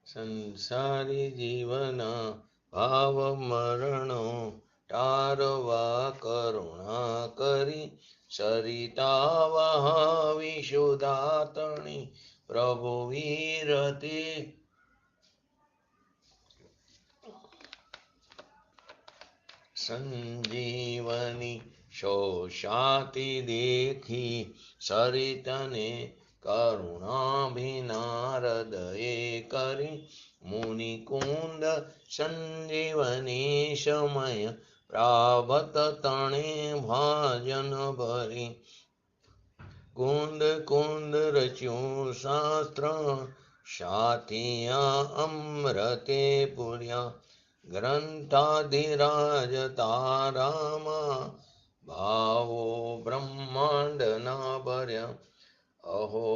સંસારી જીવના ભાવ મરણો ટારવા કરુણા કરી સરિતા વહાવી સુદાતણી પ્રભુ વીરતી સંજીવની શોષાતી દેખી સરિતને કરુણાભિનારદયે કરી મુનિકુંદ સંજીવની સમય પ્રાવત તણે ભાજન ભરી કુંદ કુંદ રચ્યું શાસ્ત્ર સાથિયા અમૃતે પુર્યા ગ્રંથાધિરાજ તારામાં ભાવો બ્રહ્માંડના ભર્યા અહો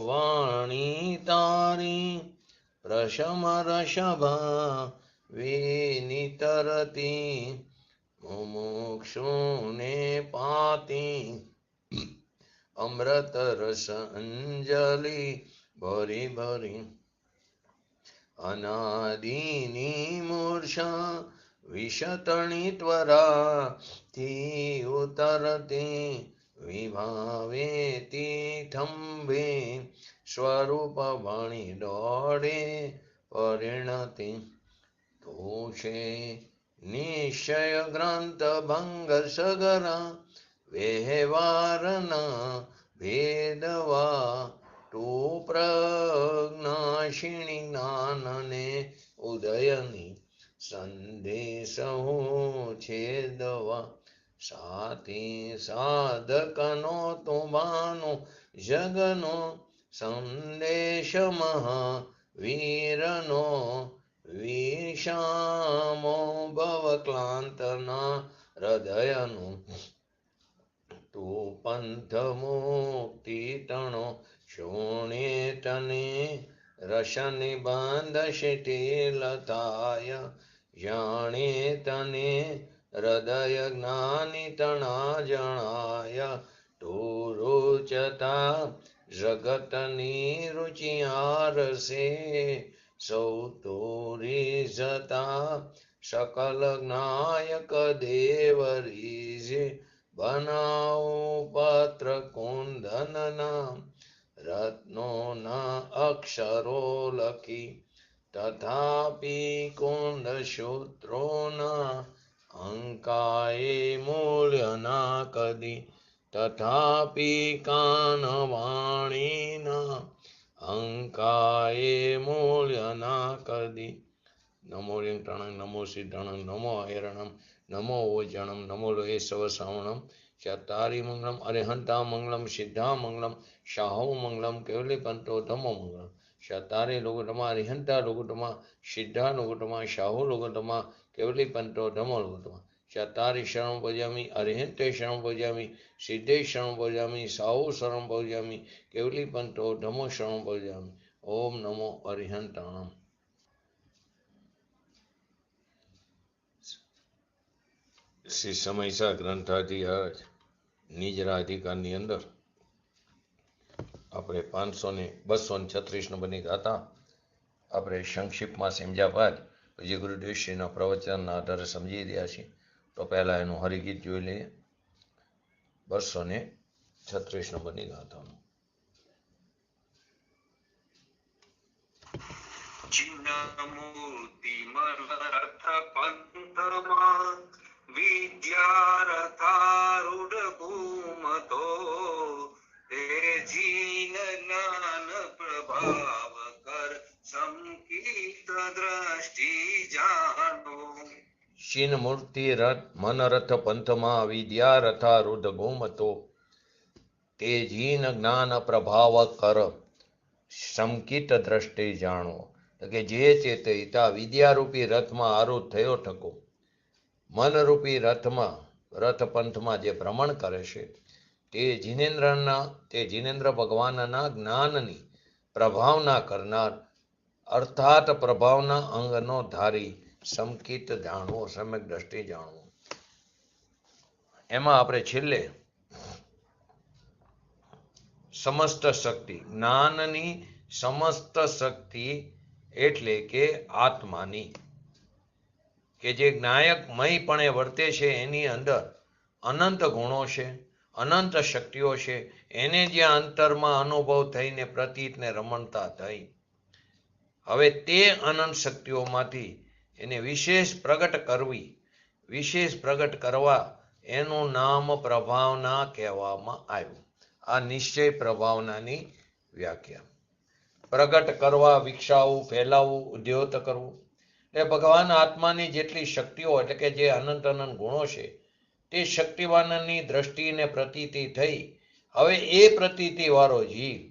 વાણી તારી પ્રશમ રષભા વિનિતરતી મુમુક્ષુને પાતી અમૃત રસ અંજલિ ભરી ભરી અનાદિની મૂર્છા વિષતણી ત્વરા થી ઉતરતી વિભાવેતી થંભે સ્વરૂપ ભણી દોડે પરિણતિ તું છે નિશ્ચય ગ્રંથ ભંગ સગરા વ્યવહારના ભેદવા તું પ્રજ્ઞાશિણી જ્ઞાનને ઉદયની સંદેશ છેદવા સાથી સાધકનો તુમાનો જગનો સંદેશ મહાવીરનો વિષામો ભવક્લાંતના હૃદયનું તું પંથ મુક્તિ તણો શોણે તને રશને બાંધ શિથિલતાય જાણે તને હૃદય જ્ઞાની તણા જણાય તું રૂચતા જગતની રુચિયારસે સૌ તોરી જતા સકલ જ્ઞાયક દેવરીજે બનાવો પત્ર કુંદનના રત્નોના અક્ષરો લખી તથાપી કુંદ સૂત્રોના અંકાએ મૂલ્યના કદી તથાપી કાનવાણીના અંકાએ મૂલ્યના કદી નમો લિંગટણં નમો સિદ્ધણં નમો હૈરણં નમો ઓજણં નમો લોહે સવસાવણં ચતારી મંગલમ અરિહંતા મંગલમ સિદ્ધા મંગલમ શાહો મંગલમ કેવલી પંતો ધમો મંગલમ ચતારી લોગોટમા અરિહંતા લોગોટમા સિદ્ધા લોગોટમા શાહો લોગોટમા કેવલી પંતો ધમો લોગોટમા ચતારી શરણ ભજામી અરિહંતે શરણ ભજામી સિદ્ધે શરણ ભજામી સાહો શરણ ભજામી કેવલી પંતો ધમો શરણ ભજામી ઓમ નમો અરિહંતાણમ. શ્રી સમયસા ગ્રંથાધિરાજ નિજરા અધિકારની અંદર આપણે 236 નંબરની ગાથા આપણે સંક્ષિપ્તમાં સમજ્યા બાદ પછી ગુરુદેવશ્રીના પ્રવચનના આધારે સમજી રહ્યા છીએ. તો પહેલા એનું હરિગીત જોઈ લઈએ. 236 નંબરની ગાથાનું. ચિન્નમૂર્તિ મરથ પંથમાં વિદ્યારથારૂઢ ભૂમતો તેજીન જ્ઞાન પ્રભાવ કર સંકિત દ્રષ્ટિ જાણો. શીન મૂર્તિ મનરથ પંથમાં વિદ્યારથારૂઢ ભૂમતો તેજીન જ્ઞાન પ્રભાવ કર સંકિત દ્રષ્ટિ જાણો. કે જે ચેતે તા વિદ્યારૂપી રથમાં આરૂઢ થયો ઠકો મનરૂપી રથ પંથમાં જે ભ્રમણ કરે છે તે જીનેન્દ્ર ભગવાનના જ્ઞાનની પ્રભાવના કરનાર અર્થાત પ્રભાવના અંગનો ધારી સંકિત જાણવો સમ્યક દ્રષ્ટિ જાણવો. એમાં આપણે છેલ્લે સમસ્ત શક્તિ જ્ઞાનની સમસ્ત શક્તિ એટલે કે આત્માની, કે જે જ્ઞાયકમયપણે વર્તે છે એની અંદર અનંત ગુણો છે, અનંત શક્તિઓ છે. એને જ્યાં અંતરમાં અનુભવ થઈને પ્રતીતને રમણતા થઈ, હવે તે અનંત શક્તિઓમાંથી એને વિશેષ પ્રગટ કરવી, વિશેષ પ્રગટ કરવા એનું નામ પ્રભાવના કહેવામાં આવ્યું. આ નિશ્ચય પ્રભાવનાની વ્યાખ્યા. પ્રગટ કરવા, વિકસાવવું, ફેલાવવું, ઉદ્યોત કરવું. એટલે ભગવાન આત્માની જેટલી શક્તિઓ એટલે કે જે અનંત અનંત ગુણો છે તે શક્તિવાનની દ્રષ્ટિને પ્રતીતિ થઈ. હવે એ પ્રતીતિ વાળો જીવ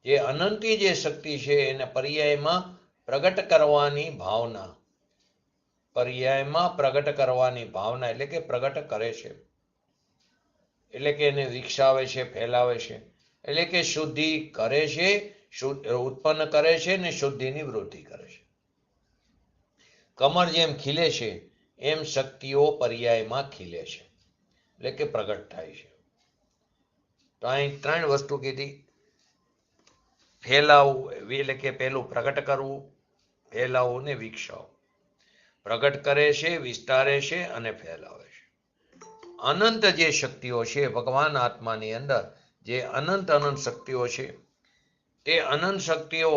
જે અનંતી જે શક્તિ છે એને પર્યાયમાં પ્રગટ કરવાની ભાવના, પર્યાયમાં પ્રગટ કરવાની ભાવના એટલે કે પ્રગટ કરે છે, એટલે કે એને વિકસાવે છે, ફેલાવે છે, એટલે કે શુદ્ધિ કરે છે, ઉત્પન્ન કરે છે ને શુદ્ધિની વૃદ્ધિ કરે છે. કમળ જેમ ખીલે છે એમ શક્તિઓ પર્યાયમાં ખીલે છે, એટલે કે પ્રગટ થાય છે. તો અહીં 3 વસ્તુ કીધી. ફેલાવવું એટલે કે પેલું પ્રગટ કરવું, ફેલાવવું ને વિકસાવવું. પ્રગટ કરે છે, વિસ્તારે છે અને ફેલાવે છે. અનંત જે શક્તિઓ છે ભગવાન આત્માની અંદર, જે અનંત અનંત શક્તિઓ છે, તે અનંત શક્તિઓ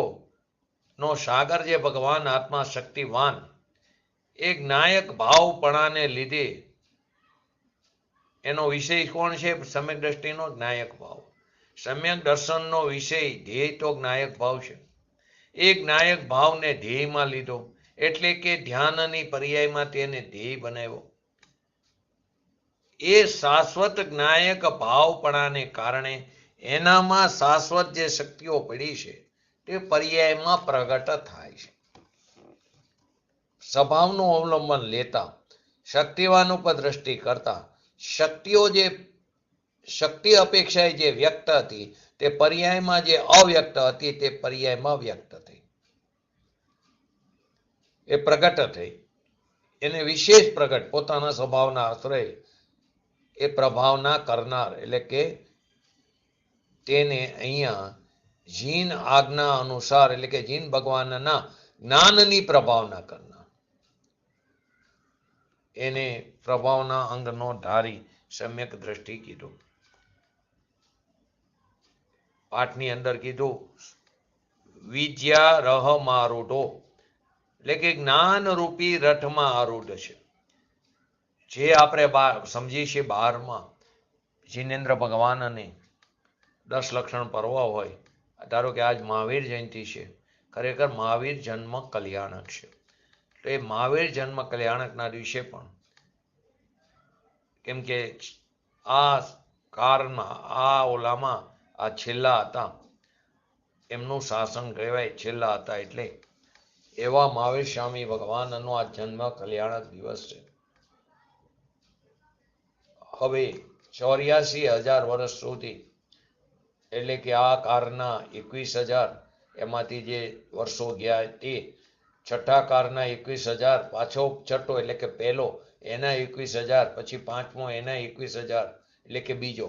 નો સાગર જે ભગવાન આત્મા શક્તિવાન, એ જ્ઞાયક ભાવપણાને લીધે એનો વિષય કોણ છે? સમ્યક દ્રષ્ટિનો જ્ઞાયક ભાવ. સમ્યક દર્શનનો વિષય ધ્યેય તો જ્ઞાયક ભાવ છે. એ જ્ઞાયક ભાવને ધ્યેયમાં લીધો, એટલે કે ધ્યાનની પર્યાયમાં તેને ધ્યેય બનાવ્યો. એ શાશ્વત જ્ઞાયક ભાવપણાને કારણે એનામાં શાશ્વત જે શક્તિઓ પડી છે તે પર્યાયમાં પ્રગટ થાય છે. સ્વભાવનું અવલંબન લેતા, શક્તિવાન ઉપર દ્રષ્ટિ કરતા, શક્તિઓ જે શક્તિ અપેક્ષાએ જે વ્યક્ત હતી તે પર્યાયમાં જે અવ્યક્ત હતી તે પર્યાયમાં વ્યક્ત થઈ, એ પ્રગટ થઈ. એને વિશેષ પ્રગટ પોતાના સ્વભાવના આશ્રય એ પ્રભાવના કરનાર, એટલે કે તેને અહીંયા જીન આજ્ઞા અનુસાર એટલે કે જીન ભગવાનના જ્ઞાનની પ્રભાવના કરનાર, એને પ્રભાવના અંગનો ધારી સમ્યક દ્રષ્ટિ કીધું. પાઠની અંદર કીધું વિદ્યા રહ મારૂઢો, એટલે કે જ્ઞાન રૂપી રથમાં આરૂઢ છે. જે આપણે સમજીએ છીએ 12માં જીનેન્દ્ર ભગવાનને 10 લક્ષણ પર્વ હોય. ધારો કે આજ મહાવીર જયંતિ છે, ખરેખર મહાવીર જન્મ કલ્યાણક છે. તો એ મહાવીર જન્મ કલ્યાણકના દિવસે પણ, કેમ કે આ કાળમાં આ ઓલામાં આ છેલ્લા હતા, એમનું શાસન કહેવાય છેલ્લા હતા, એટલે એવા મહાવીર સ્વામી ભગવાનનો આ જન્મ કલ્યાણક દિવસ છે. હવે 84,000 વર્ષ સુધી, એટલે કે આ કાળના 21,000 એમાંથી જે વર્ષો ગયા તે છઠ્ઠા કાળના 21,000, પાછો છઠ્ઠો એટલે કે પહેલો એના 21,000, પછી પાંચમો એના 21,000 એટલે કે બીજો,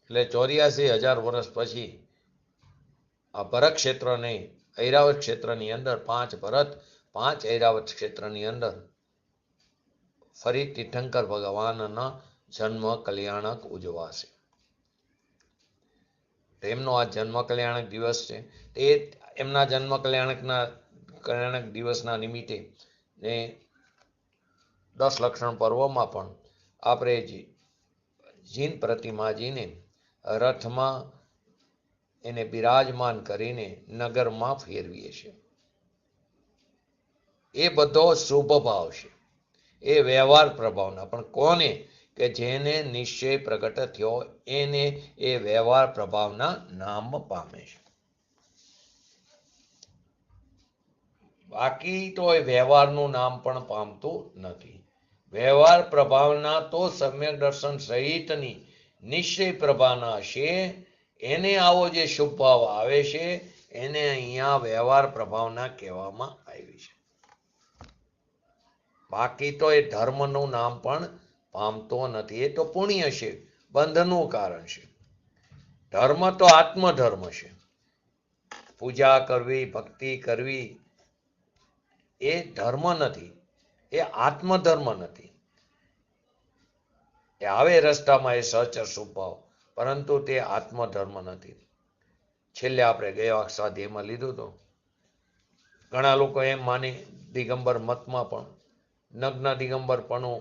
એટલે 84,000 વર્ષ પછી આ ભરત ક્ષેત્ર નહીં, ઐરાવત ક્ષેત્રની અંદર 5 ભરત 5 ઐરાવત ક્ષેત્રની અંદર ફરી તીર્થંકર ભગવાનના જન્મ કલ્યાણક ઉજવાશે. તેમનો આ જન્મ કલ્યાણક દિવસ છે. તે એમના જન્મ કલ્યાણક દિવસના નિમિત્તે ને 10 લક્ષણ પર્વમાં પણ આપણે જીન પ્રતિમાજીને રથમાં એને બિરાજમાન કરીને નગરમાં ફેરવીએ છીએ. એ બધો શુભ ભાવ છે, એ વ્યવહાર પ્રભાવના. પણ કોને? કે જેને નિશ્ચય પ્રગટ થયો એને એ વ્યવહાર પ્રભાવના નામ પામે છે. બાકી તો એ વ્યવહારનું નામ પણ પામતું નથી. વ્યવહાર પ્રભાવના તો સમ્યક દર્શન સહિતની નિશ્ચય પ્રભાવના છે. એને આવો જે શુભ ભાવ આવે છે એને અહીંયા વ્યવહાર પ્રભાવના કહેવામાં આવી છે. બાકી તો એ ધર્મનું નામ પણ પામતો નથી. એ તો પુણ્ય છે, બંધનું કારણ છે. ધર્મ તો આત્મધર્મ છે. પૂજા કરવી, ભક્તિ કરવી એ ધર્મ નથી, એ આત્મધર્મ નથી. એ આવે રસ્તામાં એ સહચર સ્વભાવ, પરંતુ તે આત્મધર્મ નથી. છેલ્લે આપણે ગયા સ્વાધ્યાયમાં લીધું તો ઘણા લોકો એમ માની દિગંબર મતમાં પણ નગ્ન દિગંબરપણું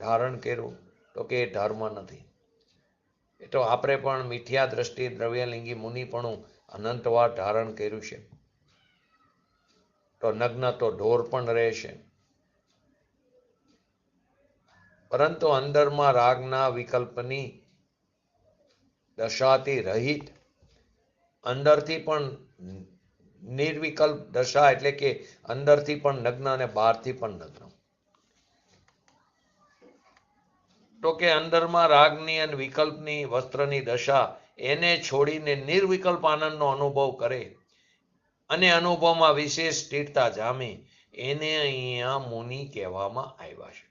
ધારણ કર્યું તો કે એ ધર્મ નથી. એ તો આપણે પણ મિથ્યા દ્રષ્ટિ દ્રવ્યલિંગી મુનિપણું અનંતવાર ધારણ કર્યું છે. તો નગ્ન તો ઢોર પણ રહેશે, પરંતુ અંદરમાં રાગના વિકલ્પની દશાથી રહિત, અંદરથી પણ નિર્વિકલ્પ દશા, એટલે કે અંદરથી પણ નગ્ન અને બહારથી પણ નગ્ન. તો કે અંદરમાં રાગની અને વિકલ્પની વસ્ત્રની દશા એને છોડીને નિર્વિકલ્પ આનંદનો અનુભવ કરે અને અનુભવમાં વિશેષ સ્થિરતા જામે, એને અહીંયા મુનિ કહેવામાં આવ્યા છે.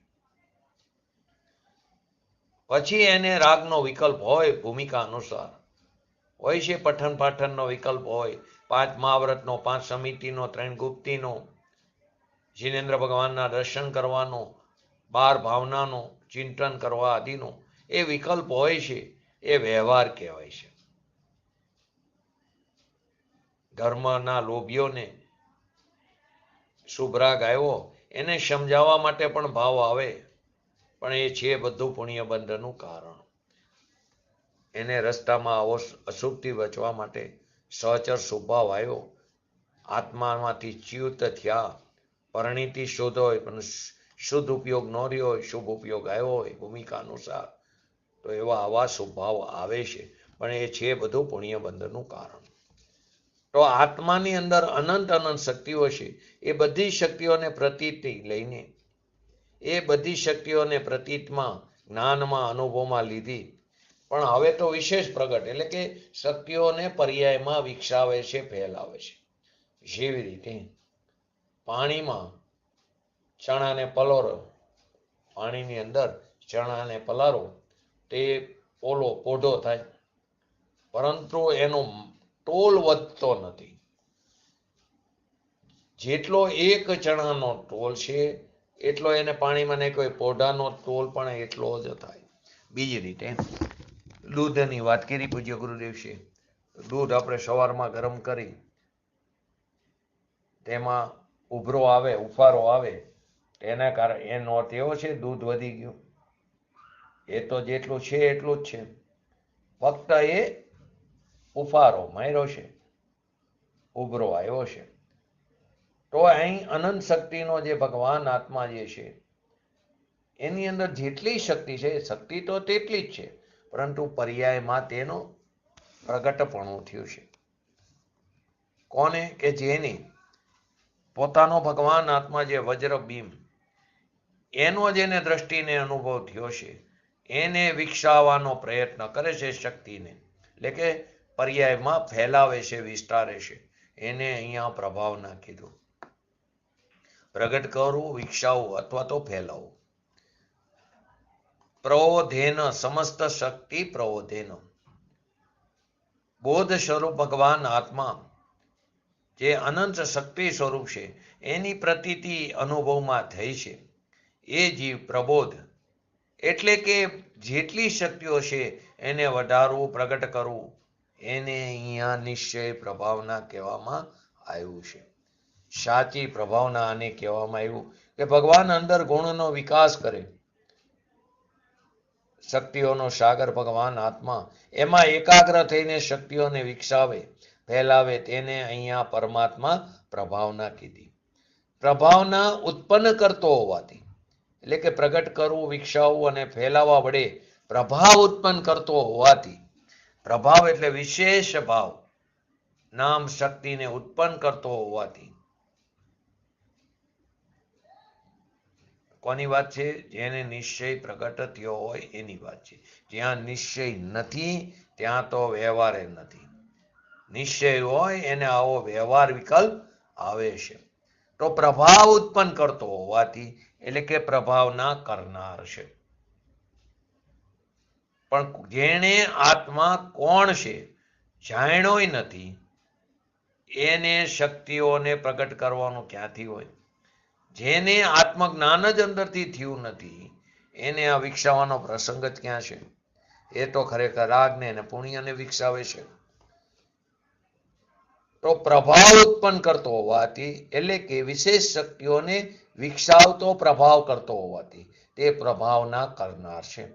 પછી એને રાગનો વિકલ્પ હોય, ભૂમિકા અનુસાર હોય છે. પઠન પાઠનનો વિકલ્પ હોય, 5 મહાવ્રતનો, 5 સમિતિનો, 3 ગુપ્તીનો, જીનેન્દ્ર ભગવાનના દર્શન કરવાનો, 12 ભાવનાનો, ચિંતન કરવા આદિનો એ વિકલ્પ હોય છે. એ વ્યવહાર કહેવાય છે. ધર્મના લોભીઓને શુભરાગ આવ્યો એને સમજાવવા માટે પણ ભાવ આવે, પણ એ છે બધું પુણ્યબંધનું કારણ. એને રસ્તામાં આવો અશુભથી બચવા માટે સહચર સ્વભાવ આવ્યો, આત્મામાંથી ચ્યુત થયા, પરિણીતિ શુદ્ધ હોય પણ શુદ્ધ ઉપયોગ ન રહ્યો હોય, શુભ ઉપયોગ આવ્યો હોય ભૂમિકા અનુસાર, તો એવા આવા સ્વભાવ આવે છે, પણ એ છે બધું પુણ્યબંધનું કારણ. તો આત્માની અંદર અનંત અનંત શક્તિઓ છે. એ બધી શક્તિઓને પ્રતીતિ લઈને, એ બધી શક્તિઓને પ્રતીતમાં, જ્ઞાનમાં, અનુભવમાં લીધી, પણ હવે તો વિશેષ પ્રગટ, એટલે કે શક્તિઓને પર્યાયમાં વિકસાવે છે, ફેલાવે છે. જેવી રીતે પાણીમાં ચણાને પલારો, પાણીની અંદર ચણાને પલારો તે પોલો પોઢો થાય, પરંતુ એનો તોલ વધતો નથી. જેટલો એક ચણાનો તોલ છે એટલો એને પાણીમાં નાખ્યો હોય, પોઢાનો તોલ પણ એટલો જ થાય. બીજી રીતે દૂધની વાત કરી પૂજ્ય ગુરુદેવ છે. દૂધ આપણે સવારમાં ગરમ કરી તેમાં ઉભરો આવે, ઉફારો આવે, તેના કારણે એનો અર્થ એવો છે દૂધ વધી ગયું? એ તો જેટલું છે એટલું જ છે, ફક્ત એ ઉફારો માર્યો છે, ઉભરો આવ્યો છે. તો અહીં અનંત શક્તિનો જે ભગવાન આત્મા જે છે એની અંદર જેટલી શક્તિ છે, શક્તિ તો તેટલી જ છે, પરંતુ પર્યાયમાં તેનો પ્રગટપણું થયું છે. કોને? કે જેને પોતાનો ભગવાન આત્મા જે વજ્ર બીમ એનો જેને દ્રષ્ટિને અનુભવ થયો છે, એને વિકસાવવાનો પ્રયત્ન કરે છે શક્તિને, એટલે કે પર્યાયમાં ફેલાવે છે, વિસ્તારે છે. એને અહીંયા પ્રભાવ ના કીધું. પ્રગટ કરવું, વિકસાવવું અથવા તો ફેલાવવું. પ્રબોધેન, સમસ્ત શક્તિ પ્રબોધેન. બોધ સ્વરૂપ ભગવાન આત્મા જે અનંત શક્તિ સ્વરૂપ છે એની પ્રતીતિ અનુભવમાં થઈ છે. એ જીવ પ્રબોધ, એટલે કે જેટલી શક્તિઓ છે એને વધારવું, પ્રગટ કરવું, એને અહીંયા નિશ્ચય પ્રભાવના કહેવામાં આવ્યું છે. સાચી પ્રભાવના આને કહેવામાં આવ્યું કે ભગવાન અંદર ગુણનો વિકાસ કરે. શક્તિઓનો સાગર ભગવાન આત્મા એમાં એકાગ્ર થઈને શક્તિઓને વિકસાવે, ફેલાવે, તેને અહીંયા પરમાત્મા પ્રભાવના કીધી. પ્રભાવના ઉત્પન્ન કરતો હોવાથી, એટલે કે પ્રગટ કરવું, વિકસાવવું અને ફેલાવા વડે પ્રભાવ ઉત્પન્ન કરતો હોવાથી, પ્રભાવ એટલે વિશેષ ભાવ, નામ શક્તિને ઉત્પન્ન કરતો હોવાથી. કોની વાત છે? જેને નિશ્ચય પ્રગટ થયો હોય એની વાત છે. જ્યાં નિશ્ચય નથી ત્યાં તો વ્યવહાર નથી. નિશ્ચય હોય એને આવો વ્યવહાર વિકલ્પ આવે છે. તો પ્રભાવ ઉત્પન્ન કરતો હોવાથી, એટલે કે પ્રભાવના કરનાર છે. પણ જેણે આત્મા કોણ છે જાણ્યોય નથી, એને શક્તિઓને પ્રગટ કરવાનું ક્યાંથી હોય? જેને આત્મજ્ઞાન જ અંદરથી થયું નથી એને આ વિકસાવવાનો પ્રસંગ જ ક્યાં છે? એ તો ખરેખર રાગને અને પુણ્યને વિકસાવે છે. તો પ્રભાવ ઉત્પન્ન કરતો હોવાથી, એટલે કે વિશેષ શક્તિઓને વિકસાવતો પ્રભાવ કરતો હોવાથી તે પ્રભાવના કરનાર છે.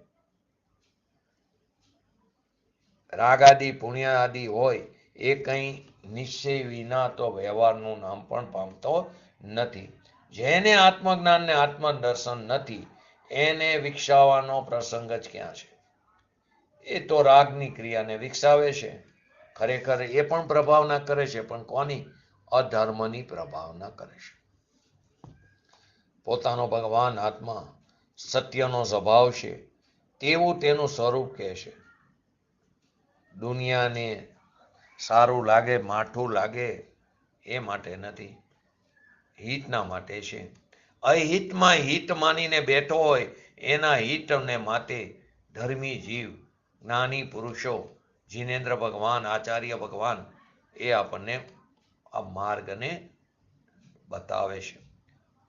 રાગ આદિ પુણ્ય આદિ હોય એ કંઈ નિશ્ચય વિના તો વ્યવહારનું નામ પણ પામતો નથી. જેને આત્મજ્ઞાન ને આત્મદર્શન નથી એને વિકસાવવાનો પ્રસંગ જ ક્યાં છે? એ તો રાગની ક્રિયાને વિકસાવે છે. ખરેખર એ પણ પ્રભાવના કરે છે, પણ કોની? અધર્મની પ્રભાવના કરે છે. પોતાનો ભગવાન આત્મા સત્યનો સ્વભાવ છે તેવું તેનું સ્વરૂપ કહે છે. દુનિયાને સારું લાગે, માઠું લાગે એ માટે નથી, હિતના માટે છે. અહિતમાં હિત માનીને બેઠો હોય એના હિતને માટે ધર્મી જીવ, જ્ઞાની પુરુષો, જીનેન્દ્ર ભગવાન, આચાર્ય ભગવાન એ આપણને આ માર્ગને બતાવે છે.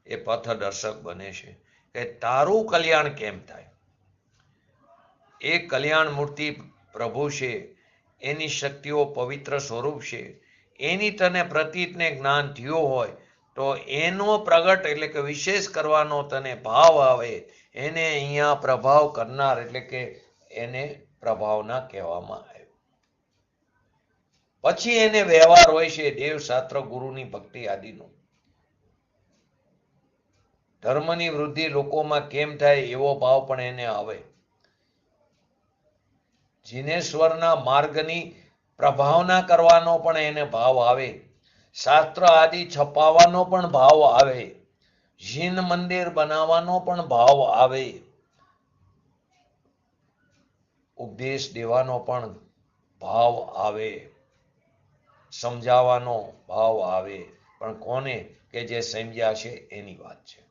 એ પથદર્શક બને છે કે તારું કલ્યાણ કેમ થાય. એ કલ્યાણ મૂર્તિ પ્રભુ છે, એની શક્તિઓ પવિત્ર સ્વરૂપ છે. એની તને પ્રતીતને જ્ઞાન થયું હોય તો એનો પ્રગટ એટલે કે વિશેષ કરવાનો તને ભાવ આવે એને અહીંયા પ્રભાવ કરનાર એટલે કે એને પ્રભાવના કહેવામાં આવે. પછી એને વ્યવહાર હોય છે દેવ, શાસ્ત્ર, ગુરુની ભક્તિ આદિનો. ધર્મની વૃદ્ધિ લોકોમાં કેમ થાય એવો ભાવ પણ એને આવે. જીનેશ્વરના માર્ગની પ્રભાવના કરવાનો પણ એને ભાવ આવે. શાસ્ત્ર આદિ છપાવવાનો પણ ભાવ આવે. જીન મંદિર બનાવવાનો પણ ભાવ આવે. ઉપદેશ દેવાનો પણ ભાવ આવે. સમજાવવાનો ભાવ આવે. પણ કોને? કે જે સમજ્યા છે એની વાત છે.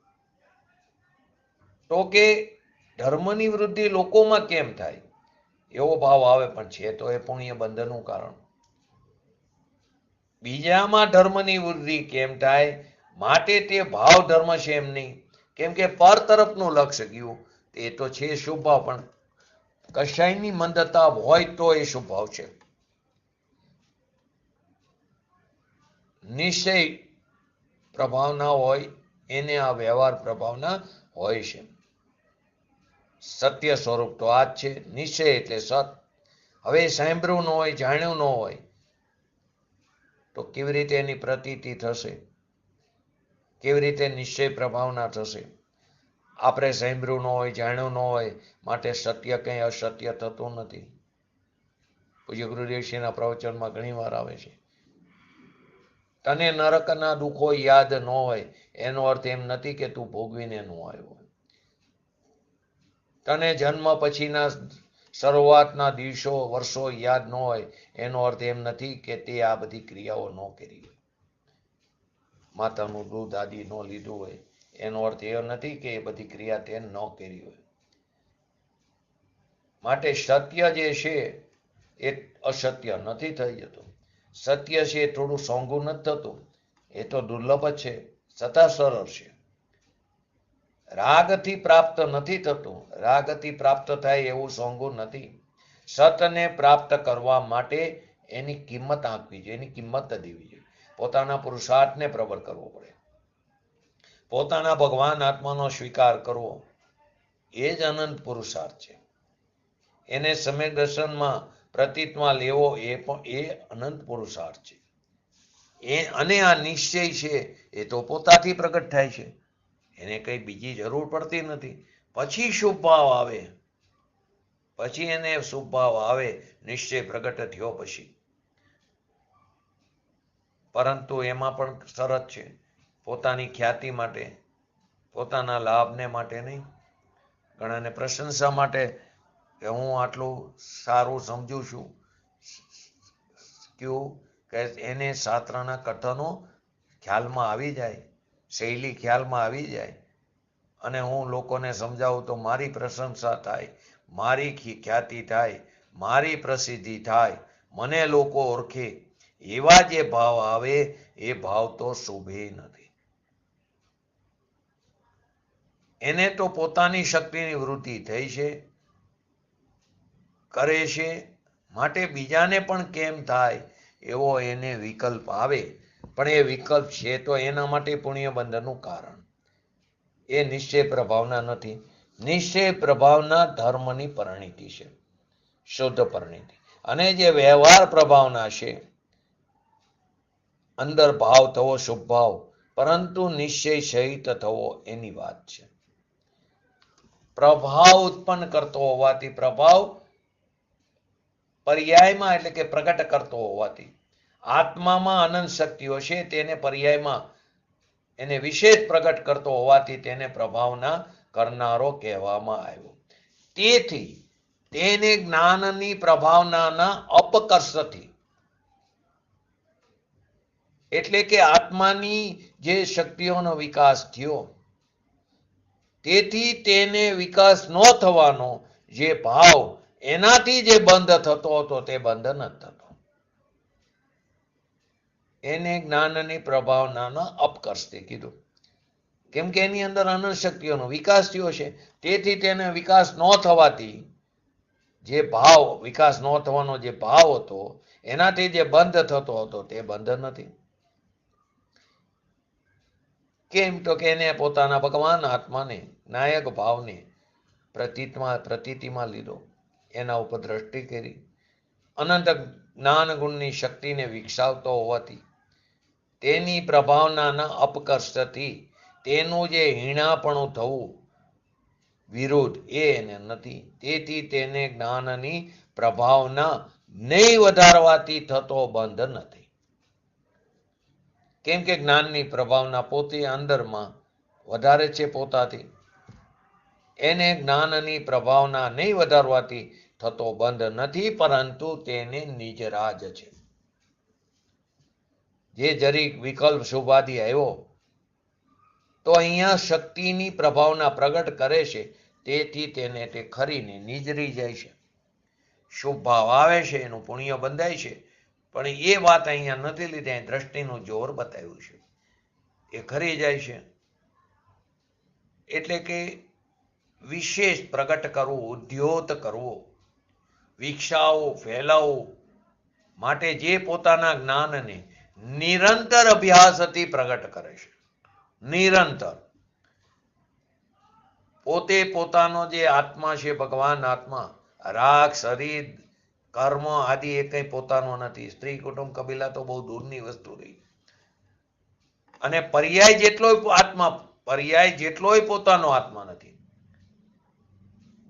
તો કે ધર્મની વૃદ્ધિ લોકોમાં કેમ થાય એવો ભાવ આવે, પણ છે તો એ પુણ્ય બંધનનું કારણ. બીજામાં ધર્મની વૃદ્ધિ કેમ થાય માટે તે ભાવ ધર્મ છે એમ નહીં, કેમ કે પર તરફનું લક્ષ્ય ગયું એ તો છે શુભ ભાવ, પણ કશાયની મંદતા હોય તો એ શુભ ભાવ છે. નિશ્ચય પ્રભાવના હોય એને આ વ્યવહાર પ્રભાવના હોય છે. સત્ય સ્વરૂપ તો આ જ છે. નિશ્ચય એટલે સત. હવે સાંભળ્યું ન હોય, જાણ્યું ન હોય તો કેવી રીતે એની પ્રતીતિ થશે? કેવી રીતે નિશ્ચય પ્રભાવના થશે? આપણે સાંભળ્યું ન હોય, જાણ્યું ન હોય માટે સત્ય કંઈ અસત્ય થતું નથી. પૂજ્ય ગુરુદેવશ્રીના પ્રવચનમાં ઘણી વાર આવે છે. તને નરકના દુઃખો યાદ ન હોય એનો અર્થ એમ નથી કે તું ભોગવીને ન આવ્યો. તને જન્મ પછીના શરૂઆતના દિવસો, વર્ષો યાદ ન હોય એનો અર્થ એમ નથી કે તે આ બધી ક્રિયાઓ ન કરી હોય. માતાનું દૂધ આદિ ન લીધું હોય એનો અર્થ એ નથી કે એ બધી ક્રિયા તે ન કરી હોય. માટે સત્ય જે છે એ અસત્ય નથી થઈ જતું. સત્ય છે એ થોડું સોંગું નથી થતું, એ તો દુર્લભ જ છે, છતાં સરળ છે. રાગથી પ્રાપ્ત નથી થતું. રાગથી પ્રાપ્ત થાય એવું સોંગું નથી. સતને પ્રાપ્ત કરવા માટે એની કિંમત આંકવી જોઈએ, એની કિંમત દેવી જોઈએ. પોતાના પુરુષાર્થને પ્રબળ કરવો પડે. પોતાના ભગવાન આત્માનો સ્વીકાર કરવો એ જ અનંત પુરુષાર્થ છે. એને સમ્યક દર્શનમાં પ્રતીતમાં લેવો એ પણ એ અનંત પુરુષાર્થ છે. અને આ નિશ્ચય છે એ તો પોતાથી પ્રગટ થાય છે. એને કંઈ બીજી જરૂર પડતી નથી. પછી શુભ ભાવ આવે, પછી એને શુભ ભાવ આવે નિશ્ચય પ્રગટ થયો પછી. પરંતુ એમાં પણ શરત છે, પોતાની ખ્યાતિ માટે, પોતાના લાભને માટે નહીં. ઘણાને પ્રશંસા માટે કે હું આટલું સારું સમજું છું, ક્યું કે એને શાસ્ત્રના કથનો ખ્યાલમાં આવી જાય, શૈલી ખ્યાલમાં આવી જાય અને હું લોકોને સમજાવું તો મારી પ્રશંસા થાય, મારી ખ્યાતિ થાય, મારી પ્રસિદ્ધિ થાય, મને લોકો ઓળખે, એવા જે ભાવ આવે એ ભાવ તો શોભે નથી. એને તો પોતાની શક્તિની વૃદ્ધિ થઈ છે, કરે છે, માટે બીજાને પણ કેમ થાય એવો એને વિકલ્પ આવે, પણ એ વિકલ્પ છે તો એના માટે પુણ્ય બંધનનું કારણ. એ નિશ્ચય પ્રભાવના નથી. નિશ્ચય પ્રભાવના ધર્મની પરિણીતિ છે, શુદ્ધ પરિણીતિ. અને જે વ્યવહાર પ્રભાવના છે, અંદર ભાવ થવો શુભ ભાવ, પરંતુ નિશ્ચય સહિત થવો એની વાત છે. પ્રભાવ ઉત્પન્ન કરતો હોવાથી, પ્રભાવ પર્યાયમાં એટલે કે પ્રગટ કરતો હોવાથી, આત્મામાં અનંત શક્તિઓ છે, તેને પર્યાયમાં એને વિશેષ પ્રગટ કરતો હોવાથી તેને પ્રભાવના કરનારો કહેવામાં આવ્યો. તેથી તેને જ્ઞાનની પ્રભાવનાના અપકર્ષથી, એટલે કે આત્માની જે શક્તિઓનો વિકાસ થયો, તેથી તેને વિકાસ ન થવાનો જે ભાવ, એનાથી જે બંધ થતો હતો તે બંધ ન થતો. એને જ્ઞાનની પ્રભાવનાના અપકર્ષથી કીધું. કેમ કે એની અંદર અનંત શક્તિઓનો વિકાસ થયો છે, તેથી તેને વિકાસ ન થવાથી જે ભાવ, વિકાસ ન થવાનો જે ભાવ હતો, એનાથી જે બંધ થતો હતો તે બંધ નથી. કેમ તો કે એને પોતાના ભગવાન આત્માને, નાયક ભાવને પ્રતીતિમાં લીધો, એના ઉપર દ્રષ્ટિ કરી. અનંત જ્ઞાન ગુણની શક્તિને વિકસાવતો હોવાથી તેની પ્રભાવનાના અપકર્ષથી તેનું જે હીણાપણું થવું, વિરોધ, એ એને નથી. તેથી તેને જ્ઞાનની પ્રભાવના નહીં વધારવાથી થતો બંધ નથી. કેમ કે જ્ઞાનની પ્રભાવના પોતે અંદરમાં વધારે છે પોતાથી. એને જ્ઞાનની પ્રભાવના નહીં વધારવાથી થતો બંધ નથી, પરંતુ તેને નિજરાજ છે. જે જરીક વિકલ્પ શુભાદી આવ્યો તો અહીંયા શક્તિની પ્રભાવના પ્રગટ કરે છે, તેથી તેને તે ખરીને નિજરી જાય છે. શુભ ભાવ આવે છે, એનું પુણ્ય બંધાય છે, પણ એ વાત અહીંયા નથી લીધી. દ્રષ્ટિનું જોર બતાવ્યું છે, એ ખરી જાય છે. એટલે કે વિશેષ પ્રગટ કરવું, ઉદ્યોત કરવો, વિકસાવો, ફેલાવો માટે જે પોતાના જ્ઞાનને નિરંતર અભ્યાસથી પ્રગટ કરે છે. નિરંતર પોતે પોતાનો જે આત્મા છે, ભગવાન આત્મા, રાગ, શરીર, કર્મ આદિ એ કંઈ પોતાનો નથી. સ્ત્રી, કુટુંબ, કબીલા તો બહુ દૂરની વસ્તુ રહી. અને પર્યાય જેટલોય આત્મા, પર્યાય જેટલોય પોતાનો આત્મા નથી.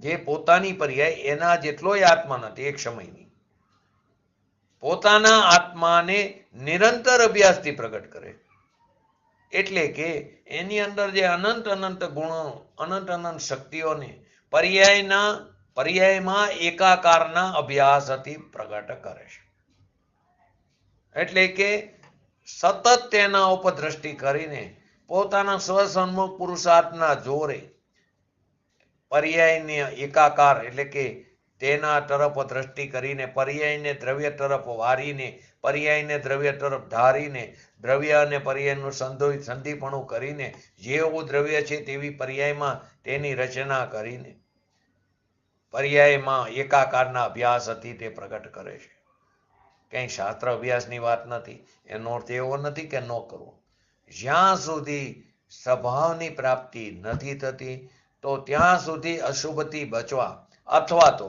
જે પોતાની પર્યાય એના જેટલોય આત્મા નથી એક સમયની. પોતાના આત્માને નિરંતર અભ્યાસથી પ્રગટ કરે. એટલે કે એની અંદર જે અનંત અનંત ગુણો, અનંત અનંત શક્તિઓને પર્યાયમાં એકાકારના અભ્યાસથી પ્રગટ કરે છે. એટલે કે સતત તેના ઉપર દ્રષ્ટિ કરીને પોતાના સ્વસન્મુખ પુરુષાર્થના જોરે પર્યાયને એકાકાર, એટલે કે તેના તરફ દ્રષ્ટિ કરીને, પર્યાયને દ્રવ્ય તરફ વારીને, પર્યાયને દ્રવ્ય તરફ ધારીને, દ્રવ્ય અને પર્યાયનું સંધિપણું કરીને, જેવું દ્રવ્ય છે તેવી પર્યાયમાં તેની રચના કરીને પર્યાયમાં એકાકારના અભ્યાસથી તે પ્રગટ કરે છે. કંઈ શાસ્ત્ર અભ્યાસની વાત નથી. એનો અર્થ એવો નથી કે ન કરવો. જ્યાં સુધી સ્વભાવની પ્રાપ્તિ નથી થતી તો ત્યાં સુધી અશુભથી બચવા અથવા તો